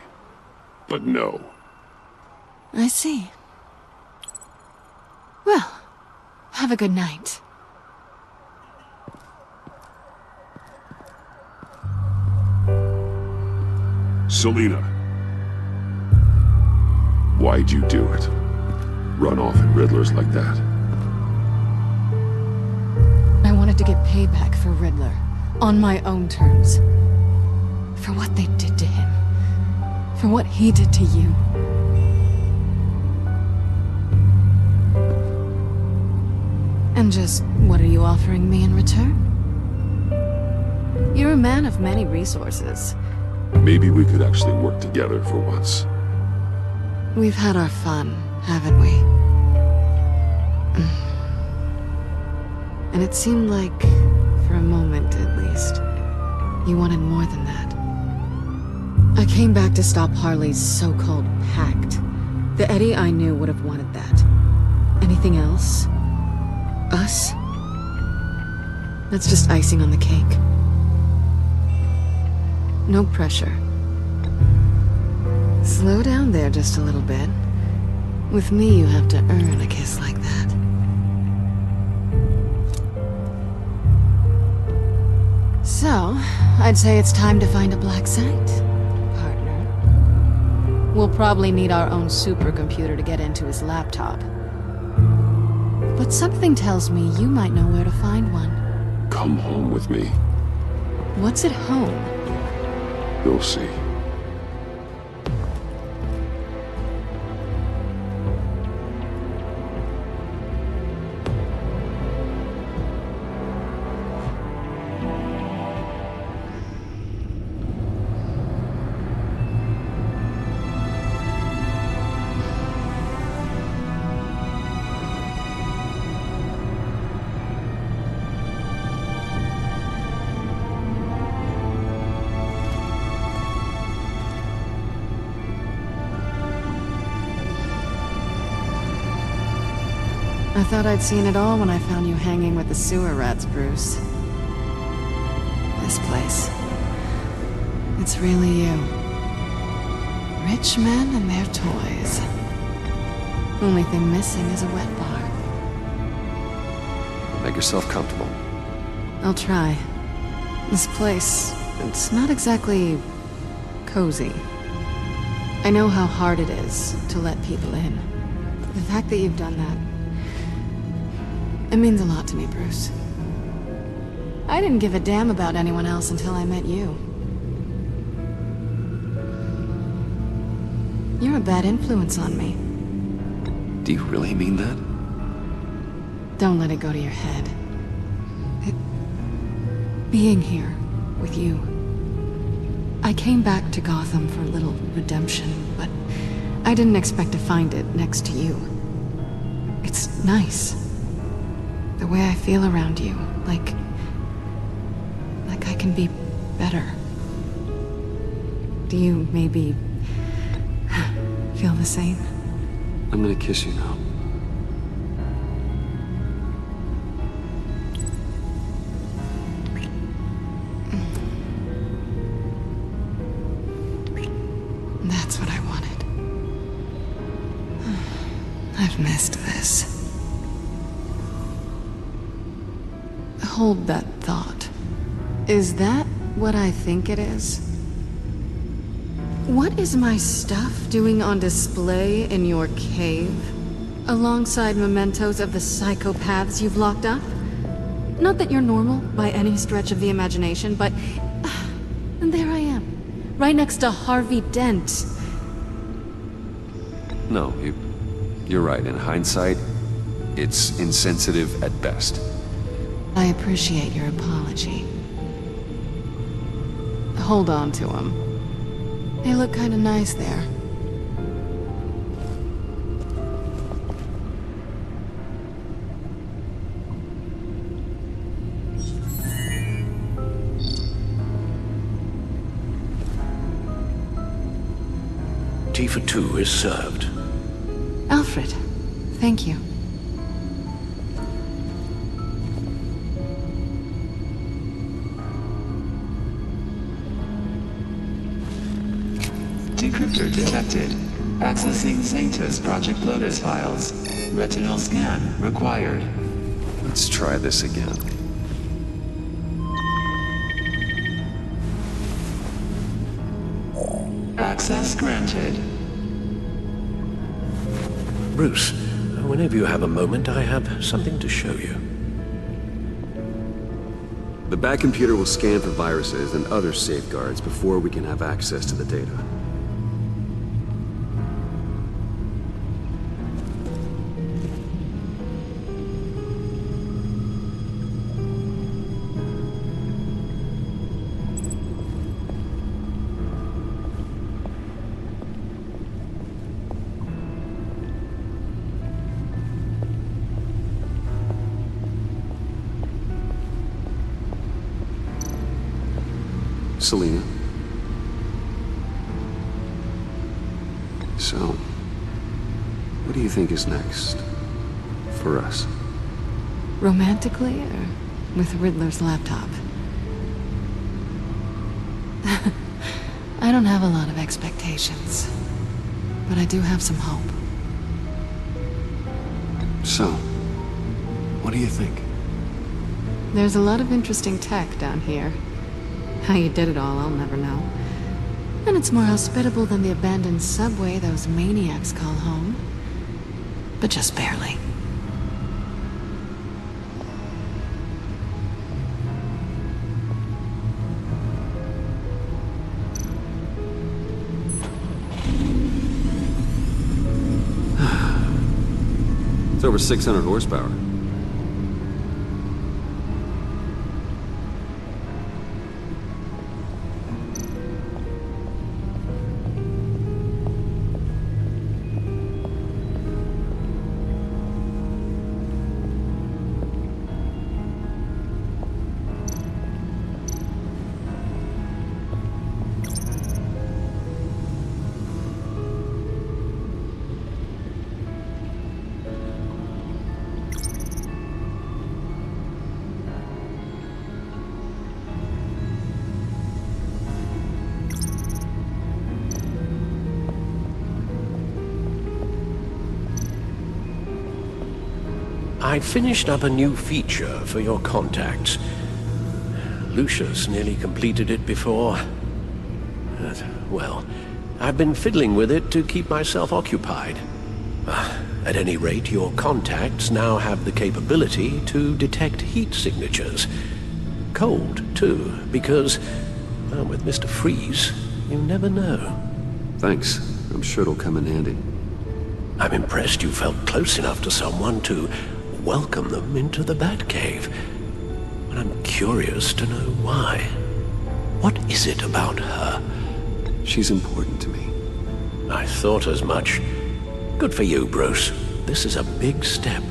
but no. I see. Well, have a good night. Selina. Why'd you do it? Run off at Riddlers like that? I wanted to get payback for Riddler. On my own terms. For what they did to him. For what he did to you. And just, what are you offering me in return? You're a man of many resources. Maybe we could actually work together for once. We've had our fun, haven't we? And it seemed like, for a moment at least, you wanted more than that. I came back to stop Harley's so-called pact. The Eddie I knew would have wanted that. Anything else? Us? That's just icing on the cake. No pressure. Slow down there just a little bit. With me, you have to earn a kiss like that. So, I'd say it's time to find a black site, partner. We'll probably need our own supercomputer to get into his laptop. But something tells me you might know where to find one. Come home with me. What's at home? You'll see. I thought I'd seen it all when I found you hanging with the sewer rats, Bruce. This place. It's really you. Rich men and their toys. Only thing missing is a wet bar. Make yourself comfortable. I'll try. This place, it's not exactly cozy. I know how hard it is to let people in. The fact that you've done that, it means a lot to me, Bruce. I didn't give a damn about anyone else until I met you. You're a bad influence on me. Do you really mean that? Don't let it go to your head. Being here with you. I came back to Gotham for a little redemption, but I didn't expect to find it next to you. It's nice. The way I feel around you, like I can be better. Do you maybe feel the same? I'm gonna kiss you now. That's what I wanted. I've missed this. Hold that thought. Is that what I think it is? What is my stuff doing on display in your cave? Alongside mementos of the psychopaths you've locked up? Not that you're normal by any stretch of the imagination, but... and there I am, right next to Harvey Dent. No, you're right. In hindsight, it's insensitive at best. I appreciate your apology. Hold on to them. They look kinda nice there. Tea for two is served. Alfred, thank you. Decryptor detected. Accessing Zeta's Project Lotus files. Retinal scan required. Let's try this again. Access granted. Bruce, whenever you have a moment, I have something to show you. The back computer will scan for viruses and other safeguards before we can have access to the data. Selina. So, what do you think is next for us? Romantically, or with Riddler's laptop? I don't have a lot of expectations, but I do have some hope. So, what do you think? There's a lot of interesting tech down here. How you did it all, I'll never know. And it's more hospitable than the abandoned subway those maniacs call home. But just barely. It's over 600 horsepower. I finished up a new feature for your contacts. Lucius nearly completed it before. Well, I've been fiddling with it to keep myself occupied. At any rate, your contacts now have the capability to detect heat signatures. Cold, too, because, well, with Mr. Freeze, you never know. Thanks. I'm sure it'll come in handy. I'm impressed you felt close enough to someone to welcome them into the Batcave. But I'm curious to know why. What is it about her? She's important to me. I thought as much. Good for you, Bruce. This is a big step.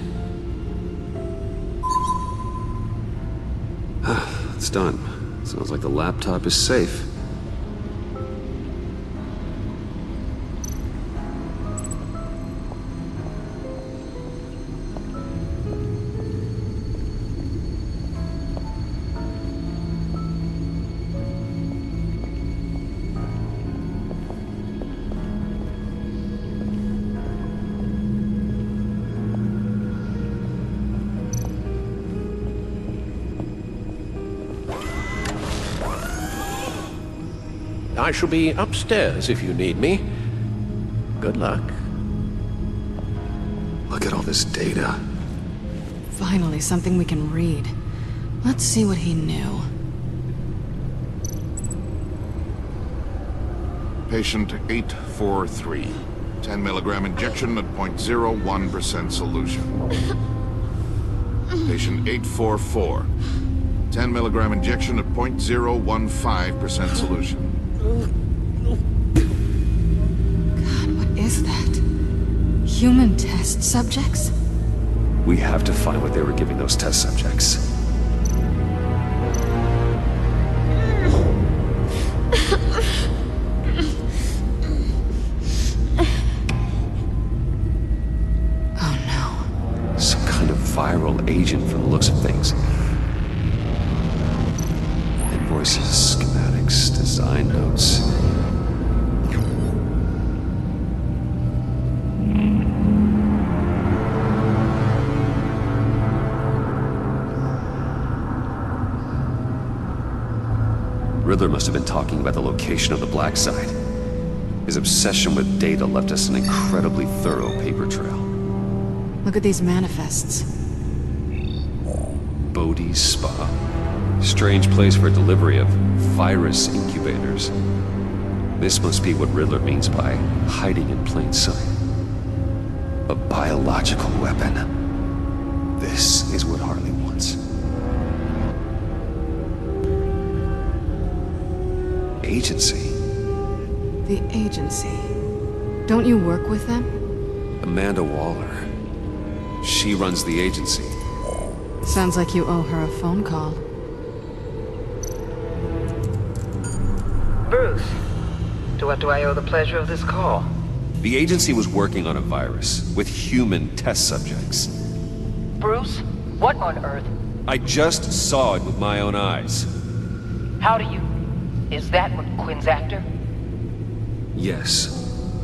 It's done. Sounds like the laptop is safe. I shall be upstairs if you need me. Good luck. Look at all this data. Finally, something we can read. Let's see what he knew. Patient 843. 10 milligram injection at 0.01% solution. Patient 844. 10 milligram injection at 0.015% solution. God, what is that? Human test subjects? We have to find what they were giving those test subjects. Oh no. Some kind of viral agent from the looks of things. Invoices, schematics, design notes. Riddler must have been talking about the location of the black site. His obsession with data left us an incredibly thorough paper trail. Look at these manifests. Bodhi's Spa. Strange place for delivery of virus incubators. This must be what Riddler means by hiding in plain sight. A biological weapon. This is what Harley wants. Agency. The agency. Don't you work with them? Amanda Waller. She runs the agency. Sounds like you owe her a phone call. Bruce, to what do I owe the pleasure of this call? The agency was working on a virus with human test subjects. Bruce, what on earth? I just saw it with my own eyes. How do you... Is that what Quinn's after? Yes.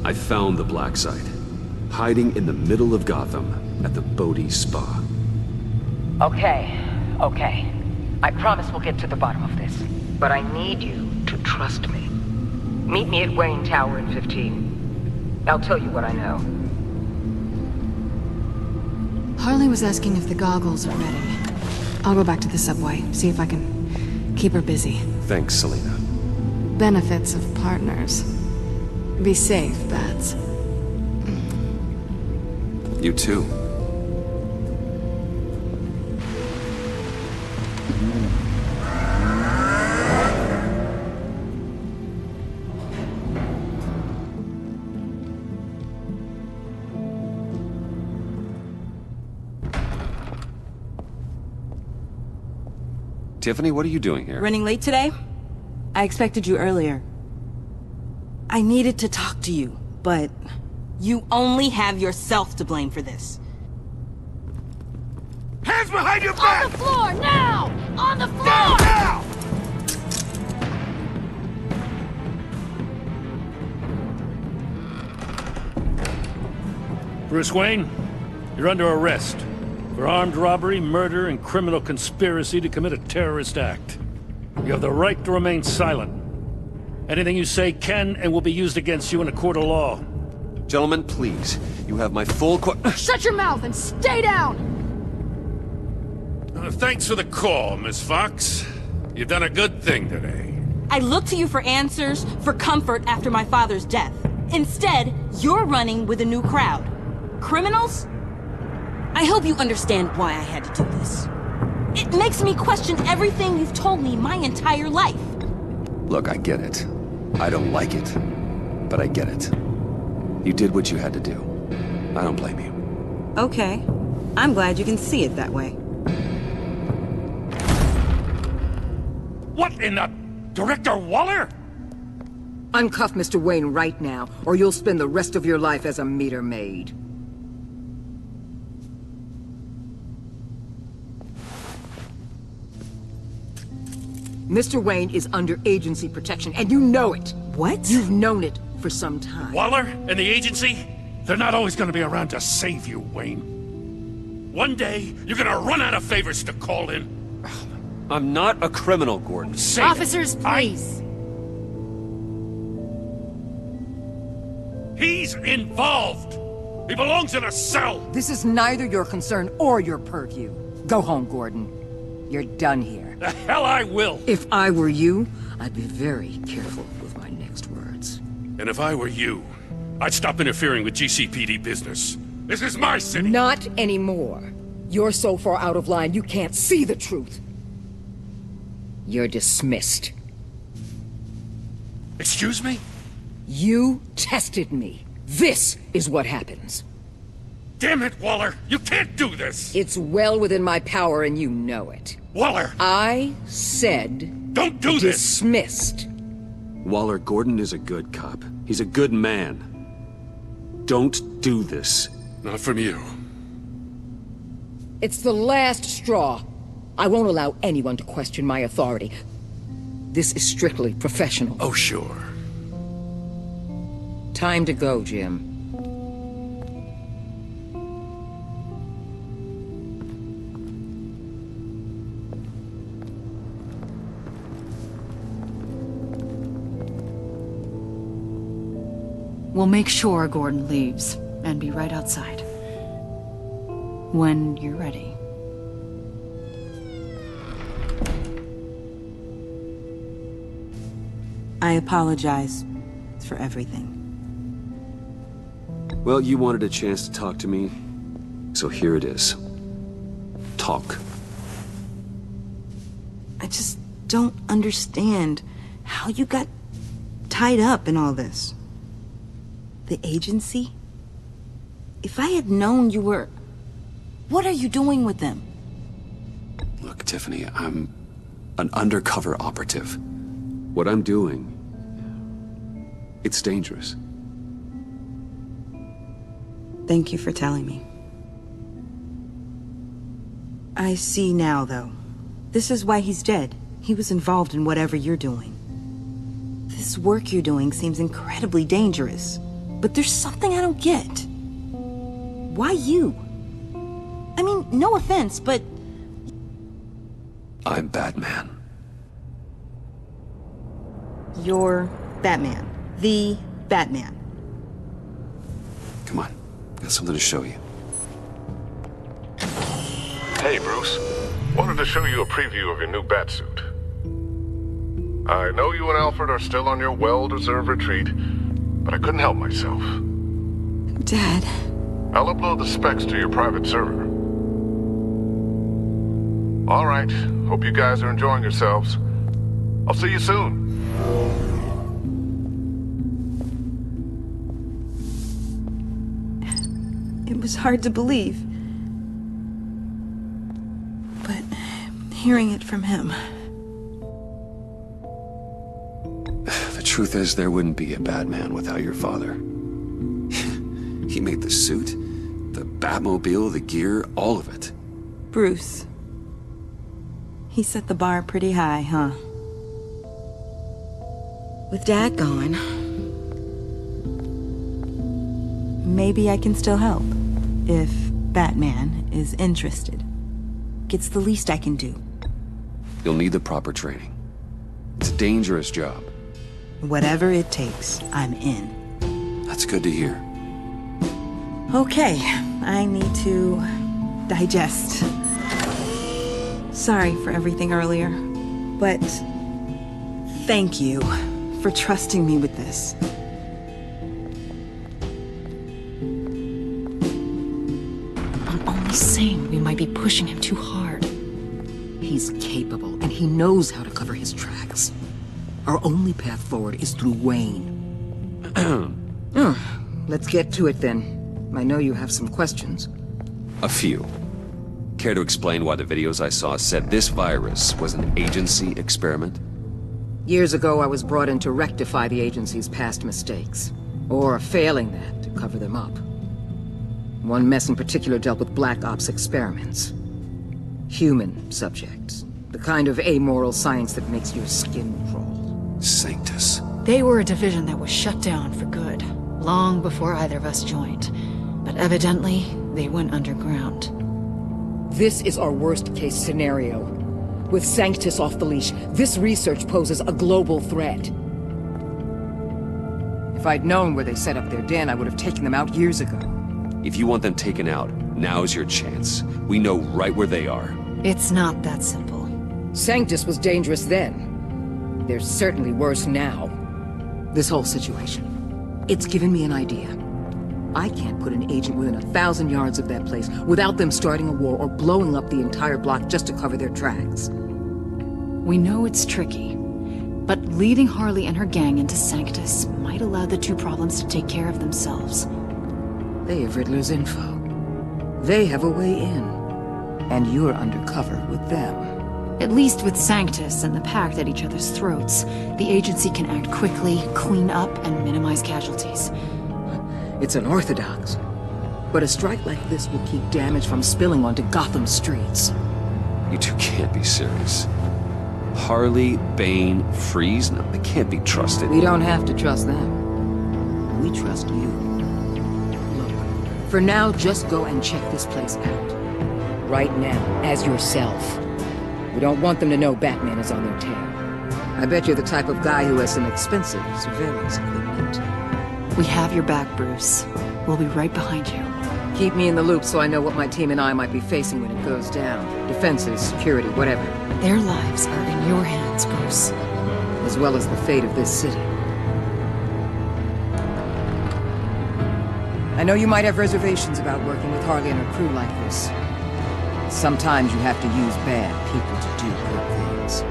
I found the black site. Hiding in the middle of Gotham at the Bodhi Spa. Okay. I promise we'll get to the bottom of this. But I need you to trust me. Meet me at Wayne Tower in 15. I'll tell you what I know. Harley was asking if the goggles are ready. I'll go back to the subway, see if I can keep her busy. Thanks, Selena. Benefits of partners. Be safe, Bats. You too. Tiffany, what are you doing here? Running late today? I expected you earlier. I needed to talk to you, but you only have yourself to blame for this. Hands behind your back! On the floor, now! On the floor! Down, now! Bruce Wayne, you're under arrest. for armed robbery, murder, and criminal conspiracy to commit a terrorist act. You have the right to remain silent. Anything you say can and will be used against you in a court of law. Gentlemen, please. You have my full Shut your mouth and stay down! Thanks for the call, Miss Fox. You've done a good thing today. I look to you for answers, for comfort after my father's death. Instead, you're running with a new crowd. Criminals? I hope you understand why I had to do this. It makes me question everything you've told me my entire life. Look, I get it. I don't like it, but I get it. You did what you had to do. I don't blame you. Okay. I'm glad you can see it that way. What in the... Director Waller? Uncuff Mr. Wayne right now, or you'll spend the rest of your life as a meter maid. Mr. Wayne is under agency protection, and you know it. What? You've known it for some time. Waller and the agency? They're not always gonna be around to save you, Wayne. One day, you're gonna run out of favors to call in. I'm not a criminal, Gordon. Officers, please. He's involved! He belongs in a cell! This is neither your concern or your purview. Go home, Gordon. You're done here. The hell I will! If I were you, I'd be very careful with my next words. And if I were you, I'd stop interfering with GCPD business. This is my city! Not anymore. You're so far out of line you can't see the truth. You're dismissed. Excuse me? You tested me. This is what happens. Damn it, Waller! You can't do this! It's well within my power and you know it. Waller! I said... Don't do this! Dismissed. Waller, Gordon is a good cop. He's a good man. Don't do this. Not from you. It's the last straw. I won't allow anyone to question my authority. This is strictly professional. Oh, sure. Time to go, Jim. We'll make sure Gordon leaves, and be right outside. When you're ready. I apologize for everything. Well, you wanted a chance to talk to me, so here it is. Talk. I just don't understand how you got tied up in all this. The agency? If I had known you were... What are you doing with them? Look, Tiffany, I'm an undercover operative. What I'm doing, it's dangerous. Thank you for telling me. I see now, though. This is why he's dead. He was involved in whatever you're doing. This work you're doing seems incredibly dangerous. But there's something I don't get. Why you? I mean, no offense, but... I'm Batman. You're Batman. The Batman. Come on, got something to show you. Hey, Bruce. Wanted to show you a preview of your new Batsuit. I know you and Alfred are still on your well-deserved retreat, but I couldn't help myself. Dad. I'll upload the specs to your private server. All right. Hope you guys are enjoying yourselves. I'll see you soon. It was hard to believe. But hearing it from him... The truth is, there wouldn't be a Batman without your father. He made the suit, the Batmobile, the gear, all of it. Bruce. He set the bar pretty high, huh? With Dad gone... maybe I can still help. If Batman is interested. It's the least I can do. You'll need the proper training. It's a dangerous job. Whatever it takes, I'm in. That's good to hear. Okay, I need to digest. Sorry for everything earlier, but thank you for trusting me with this. I'm only saying we might be pushing him too hard. He's capable, and he knows how to cover his tracks. Our only path forward is through Wayne. Let's get to it then. I know you have some questions. A few. Care to explain why the videos I saw said this virus was an agency experiment? Years ago, I was brought in to rectify the agency's past mistakes. Or, failing that, to cover them up. One mess in particular dealt with Black Ops experiments. Human subjects. The kind of amoral science that makes your skin crawl. Sanctus. They were a division that was shut down for good, long before either of us joined. But evidently, they went underground. This is our worst-case scenario. With Sanctus off the leash, this research poses a global threat. If I'd known where they set up their den, I would have taken them out years ago. If you want them taken out, now's your chance. We know right where they are. It's not that simple. Sanctus was dangerous then. They're certainly worse now. This whole situation, it's given me an idea. I can't put an agent within 1,000 yards of that place without them starting a war or blowing up the entire block just to cover their tracks. We know it's tricky, but leading Harley and her gang into Sanctus might allow the two problems to take care of themselves. They have Riddler's info. They have a way in. And you're undercover with them. At least with Sanctus and the Pact at each other's throats, the agency can act quickly, clean up, and minimize casualties. It's unorthodox. But a strike like this will keep damage from spilling onto Gotham streets. You two can't be serious. Harley, Bane, Freeze? No, they can't be trusted. We don't have to trust them. We trust you. Look, for now, just go and check this place out. Right now, as yourself. We don't want them to know Batman is on their tail. I bet you're the type of guy who has some expensive surveillance equipment. We have your back, Bruce. We'll be right behind you. Keep me in the loop so I know what my team and I might be facing when it goes down. Defenses, security, whatever. Their lives are in your hands, Bruce. As well as the fate of this city. I know you might have reservations about working with Harley and her crew like this. Sometimes you have to use bad people to do good things.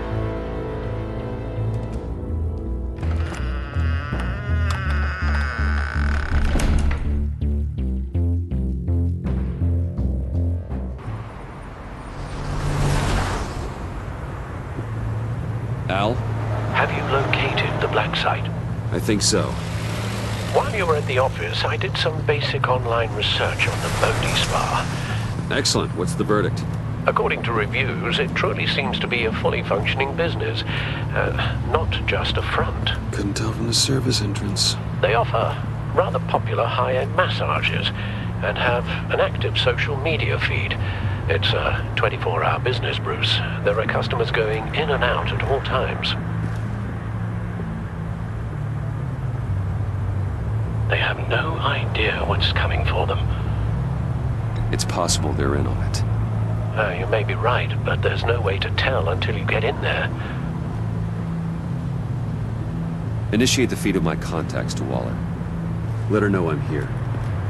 Al? Have you located the black site? I think so. While you were at the office, I did some basic online research on the Bodhi Spa. Excellent. What's the verdict? According to reviews, it truly seems to be a fully functioning business. Not just a front. Couldn't tell from the service entrance. They offer rather popular high-end massages and have an active social media feed. It's a 24-hour business, Bruce. There are customers going in and out at all times. They have no idea what's coming for them. It's possible they're in on it. You may be right, but there's no way to tell until you get in there. Initiate the feed of my contacts to Waller. Let her know I'm here.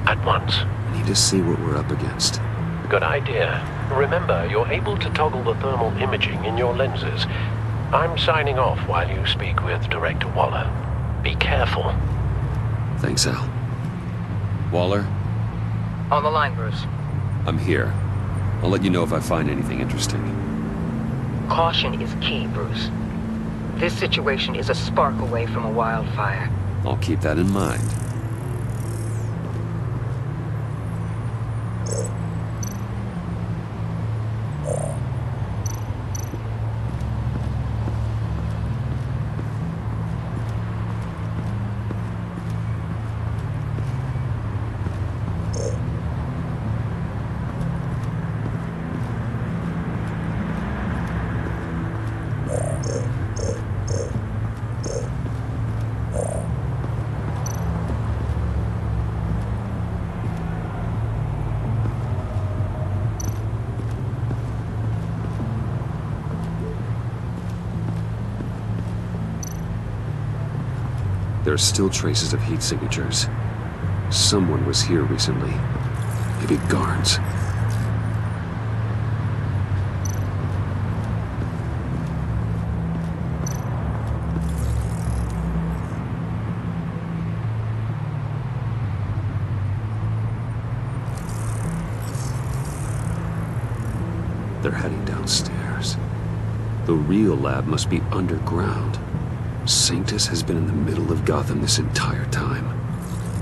At once. I need to see what we're up against. Good idea. Remember, you're able to toggle the thermal imaging in your lenses. I'm signing off while you speak with Director Waller. Be careful. Thanks, Al. Waller? On the line, Bruce. I'm here. I'll let you know if I find anything interesting. Caution is key, Bruce. This situation is a spark away from a wildfire. I'll keep that in mind. There are still traces of heat signatures. Someone was here recently. Maybe guards. They're heading downstairs. The real lab must be underground. Sanctus has been in the middle of Gotham this entire time.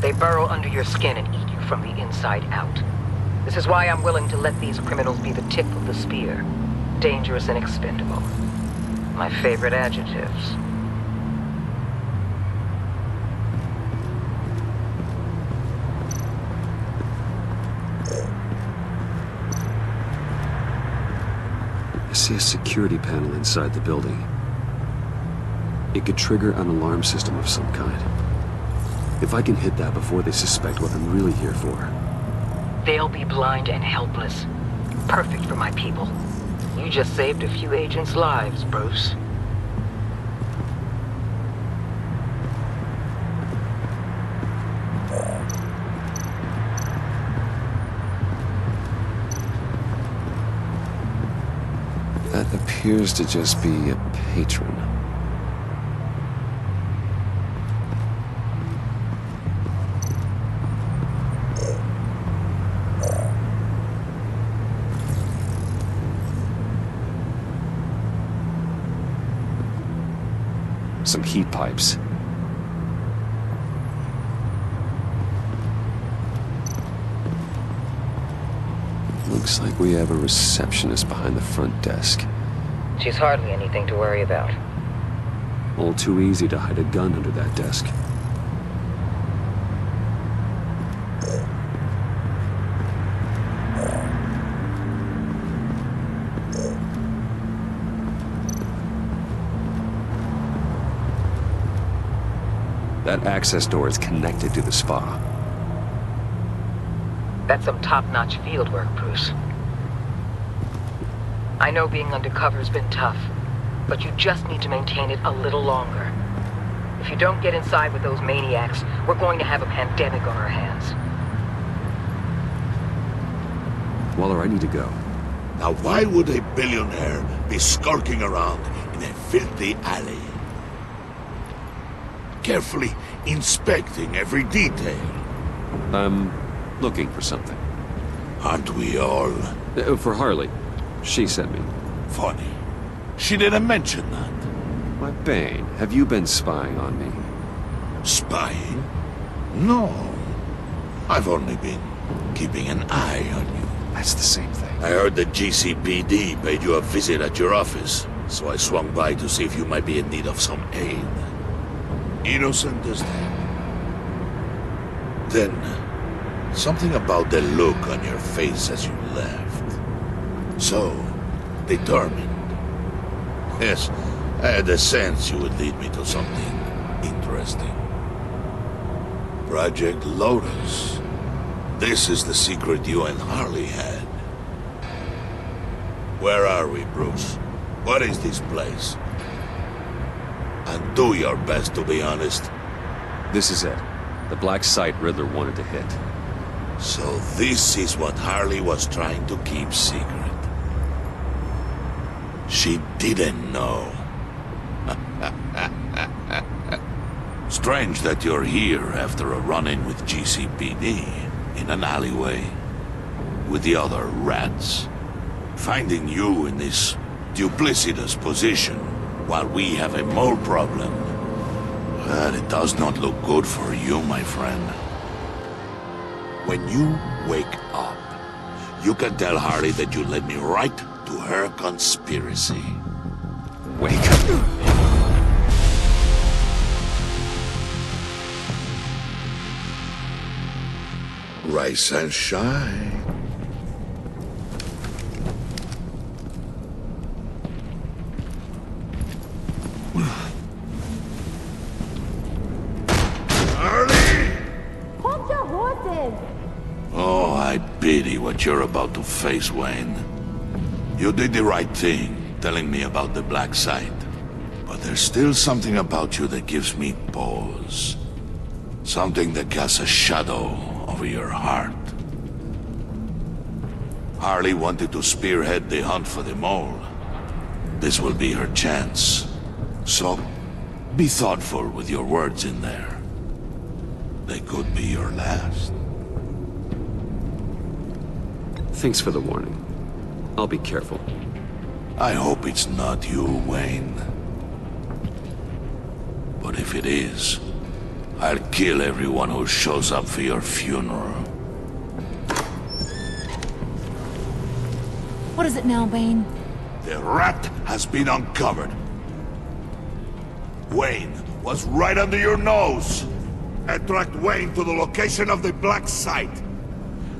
They burrow under your skin and eat you from the inside out. This is why I'm willing to let these criminals be the tip of the spear. Dangerous and expendable. My favorite adjectives. I see a security panel inside the building. It could trigger an alarm system of some kind. If I can hit that before they suspect what I'm really here for. They'll be blind and helpless. Perfect for my people. You just saved a few agents' lives, Bruce. That appears to just be a patron. Some heat pipes. Looks like we have a receptionist behind the front desk. She's hardly anything to worry about. All too easy to hide a gun under that desk. That access door is connected to the spa. That's some top-notch field work, Bruce. I know being undercover's been tough, but you just need to maintain it a little longer. If you don't get inside with those maniacs, we're going to have a pandemic on our hands. Waller, I need to go. Now why would a billionaire be skulking around in a filthy alley? Carefully inspecting every detail. I'm looking for something. Aren't we all? For Harley. She sent me. Funny. She didn't mention that. Why, Bane, have you been spying on me? Spying? No. I've only been keeping an eye on you. That's the same thing. I heard the GCPD paid you a visit at your office, so I swung by to see if you might be in need of some aid. Innocent as that. Then, something about the look on your face as you left. So, determined. Yes, I had a sense you would lead me to something interesting. Project Lotus. This is the secret you and Harley had. Where are we, Bruce? What is this place? And do your best to be honest. This is it. The black site Riddler wanted to hit. So this is what Harley was trying to keep secret. She didn't know. Strange that you're here after a run-in with GCPD in an alleyway with the other rats. Finding you in this duplicitous position while we have a mole problem. But it does not look good for you, my friend. When you wake up, you can tell Harley that you led me right to her conspiracy. Wake up. Rise and shine. Oh, I pity what you're about to face, Wayne. You did the right thing, telling me about the black site. But there's still something about you that gives me pause. Something that casts a shadow over your heart. Harley wanted to spearhead the hunt for the mole. This will be her chance. So, be thoughtful with your words in there. They could be your last. Thanks for the warning. I'll be careful. I hope it's not you, Wayne. But if it is, I'll kill everyone who shows up for your funeral. What is it now, Bane? The rat has been uncovered. Wayne was right under your nose. I tracked Wayne to the location of the black site.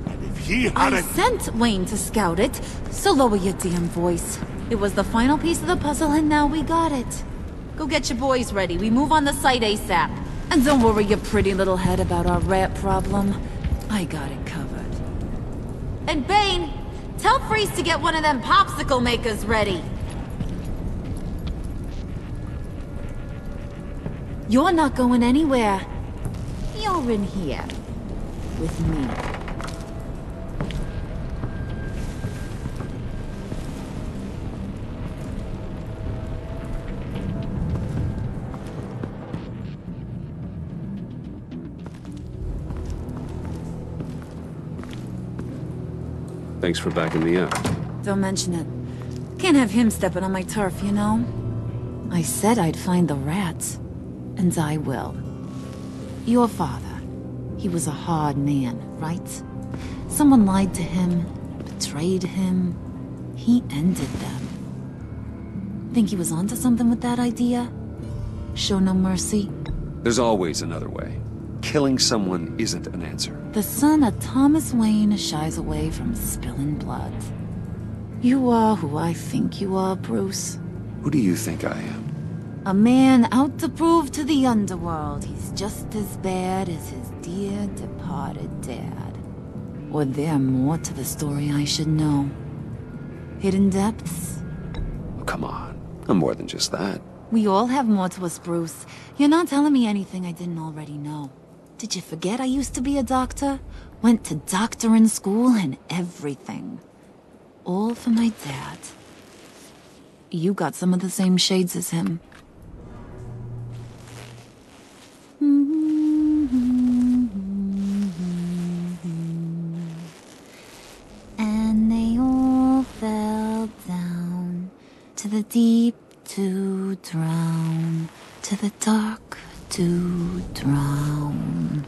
And if he I hadn't... sent Wayne to scout it, so lower your damn voice. It was the final piece of the puzzle and now we got it. Go get your boys ready. We move on the site ASAP. And don't worry your pretty little head about our rat problem. I got it covered. And Bane, tell Freeze to get one of them popsicle makers ready. You're not going anywhere. You're in here. With me. Thanks for backing me up. Don't mention it. Can't have him stepping on my turf, you know? I said I'd find the rats. And I will. Your father. He was a hard man, right? Someone lied to him, betrayed him. He ended them. Think he was onto something with that idea? Show no mercy? There's always another way. Killing someone isn't an answer. The son of Thomas Wayne shies away from spilling blood. You are who I think you are, Bruce. Who do you think I am? A man out to prove to the underworld he's just as bad as his dear departed dad. Or there more to the story I should know. Hidden depths? Oh, come on. I'm more than just that. We all have more to us, Bruce. You're not telling me anything I didn't already know. Did you forget I used to be a doctor? Went to doctoring school and everything. All for my dad. You got some of the same shades as him. And they all fell down to the deep to drown, to the dark to drown.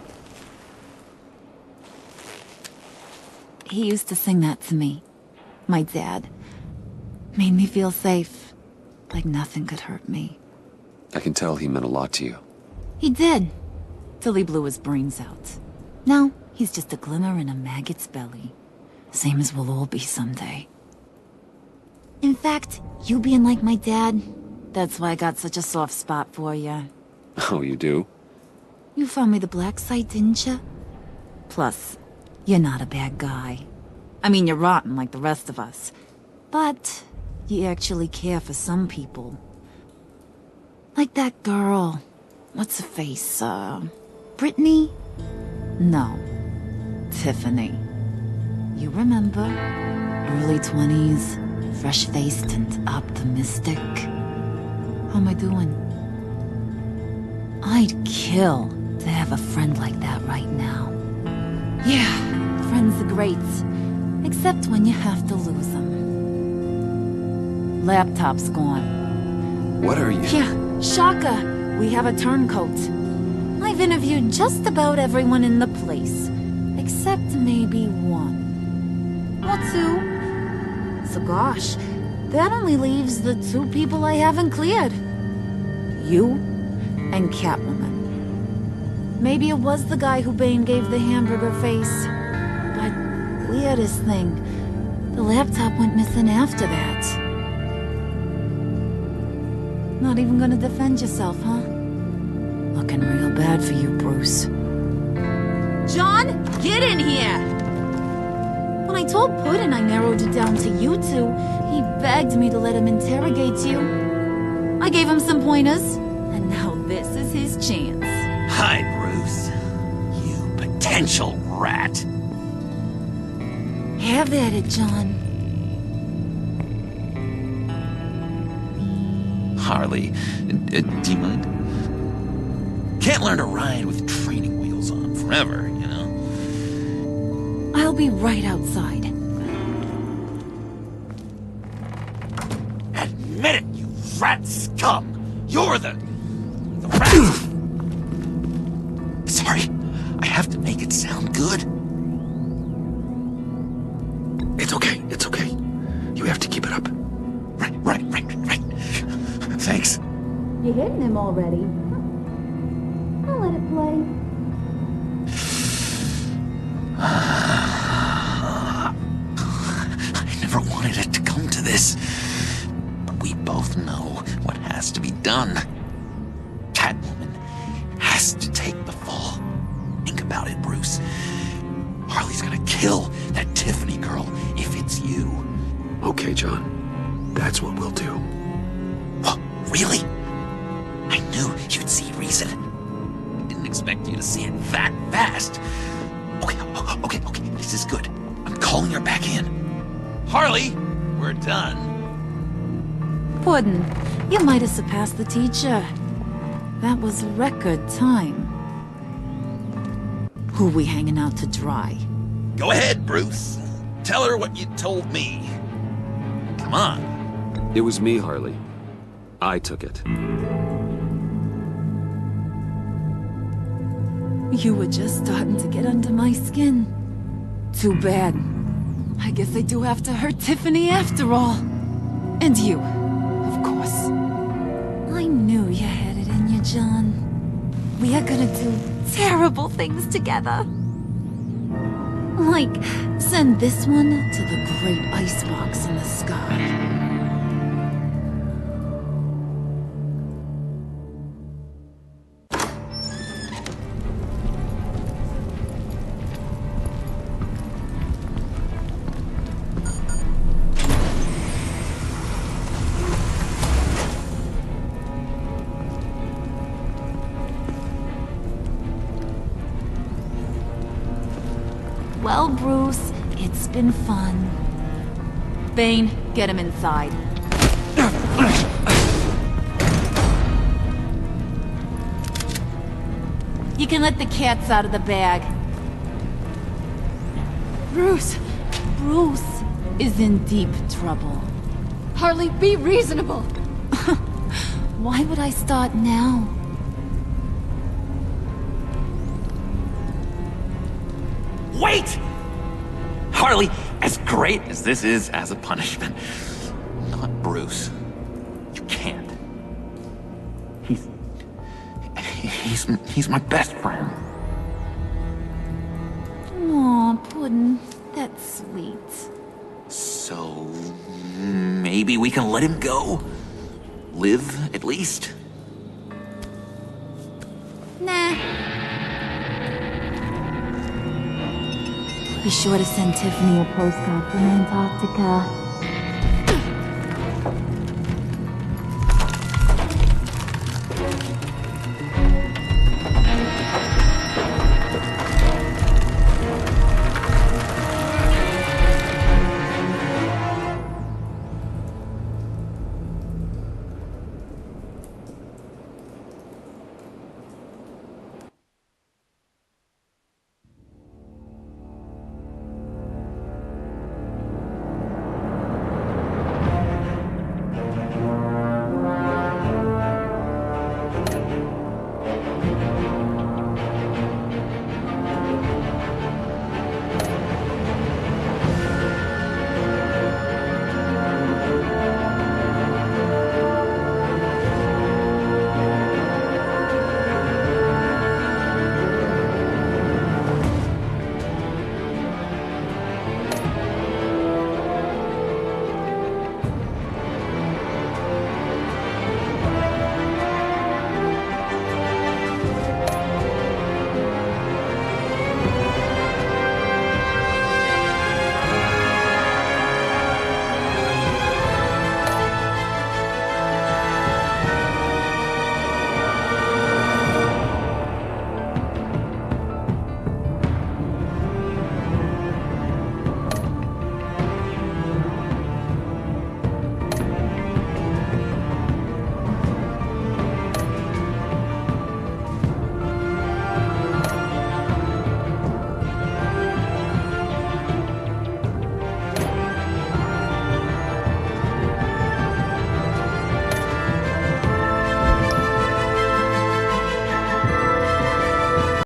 He used to sing that to me. My dad. Made me feel safe. Like nothing could hurt me. I can tell he meant a lot to you. He did. Till he blew his brains out. Now, he's just a glimmer in a maggot's belly. Same as we'll all be someday. In fact, you being like my dad, that's why I got such a soft spot for you. Oh, you do? You found me the black site, didn't you? Plus, you're not a bad guy. I mean, you're rotten like the rest of us. But you actually care for some people. Like that girl. What's her face? Brittany? No. Tiffany. You remember? Early 20s, fresh-faced and optimistic. How am I doing? I'd kill to have a friend like that right now. Yeah, friends are great. Except when you have to lose them. Laptop's gone. What are you... Yeah, shocker. We have a turncoat. I've interviewed just about everyone in the place. Except maybe one. Or two. So gosh, that only leaves the two people I haven't cleared. You and Catwoman. Maybe it was the guy who Bane gave the hamburger face. But weirdest thing, the laptop went missing after that. Not even gonna defend yourself, huh? Looking real bad for you, Bruce. John, get in here! When I told Puddin' I narrowed it down to you two, he begged me to let him interrogate you. I gave him some pointers, and now this is his chance. Hi, Bruce. potential rat. Have at it, John. Harley, do you mind? Can't learn to ride with training wheels on forever, you know? I'll be right outside. Admit it, you rat scum! You're the rat! Sorry, I have to make it sound good. It's okay. You have to keep it up. Right. Thanks. You hitting him already? I'll let it play. I never wanted it to come to this. But we both know what has to be done. Catwoman has to take the fall. Think about it, Bruce. Harley's gonna kill that Tiffany girl if it's you. Okay, John. That's what we'll do. What? Really? I knew you'd see reason. I didn't expect you to see it that fast. Okay. This is good. I'm calling her back in. Harley, we're done. Puddin', you might have surpassed the teacher. That was record time. Who we hanging out to dry? Go ahead, Bruce. Tell her what you told me. Come on. It was me, Harley. I took it. You were just starting to get under my skin. Too bad. I guess I do have to hurt Tiffany after all. And you, of course. I knew you had it in you, John. We are gonna do terrible things together. Like, send this one to the great icebox in the sky. Well, Bruce, it's been fun. Bane, get him inside. You can let the cats out of the bag. Bruce is in deep trouble. Harley, be reasonable. Why would I start now? Wait! Harley, as great as this is as a punishment, not Bruce. You can't. He's my best friend. Aw, Puddin', that's sweet. So, maybe we can let him go? Live, at least? Nah. Be sure to send Tiffany a postcard from Antarctica.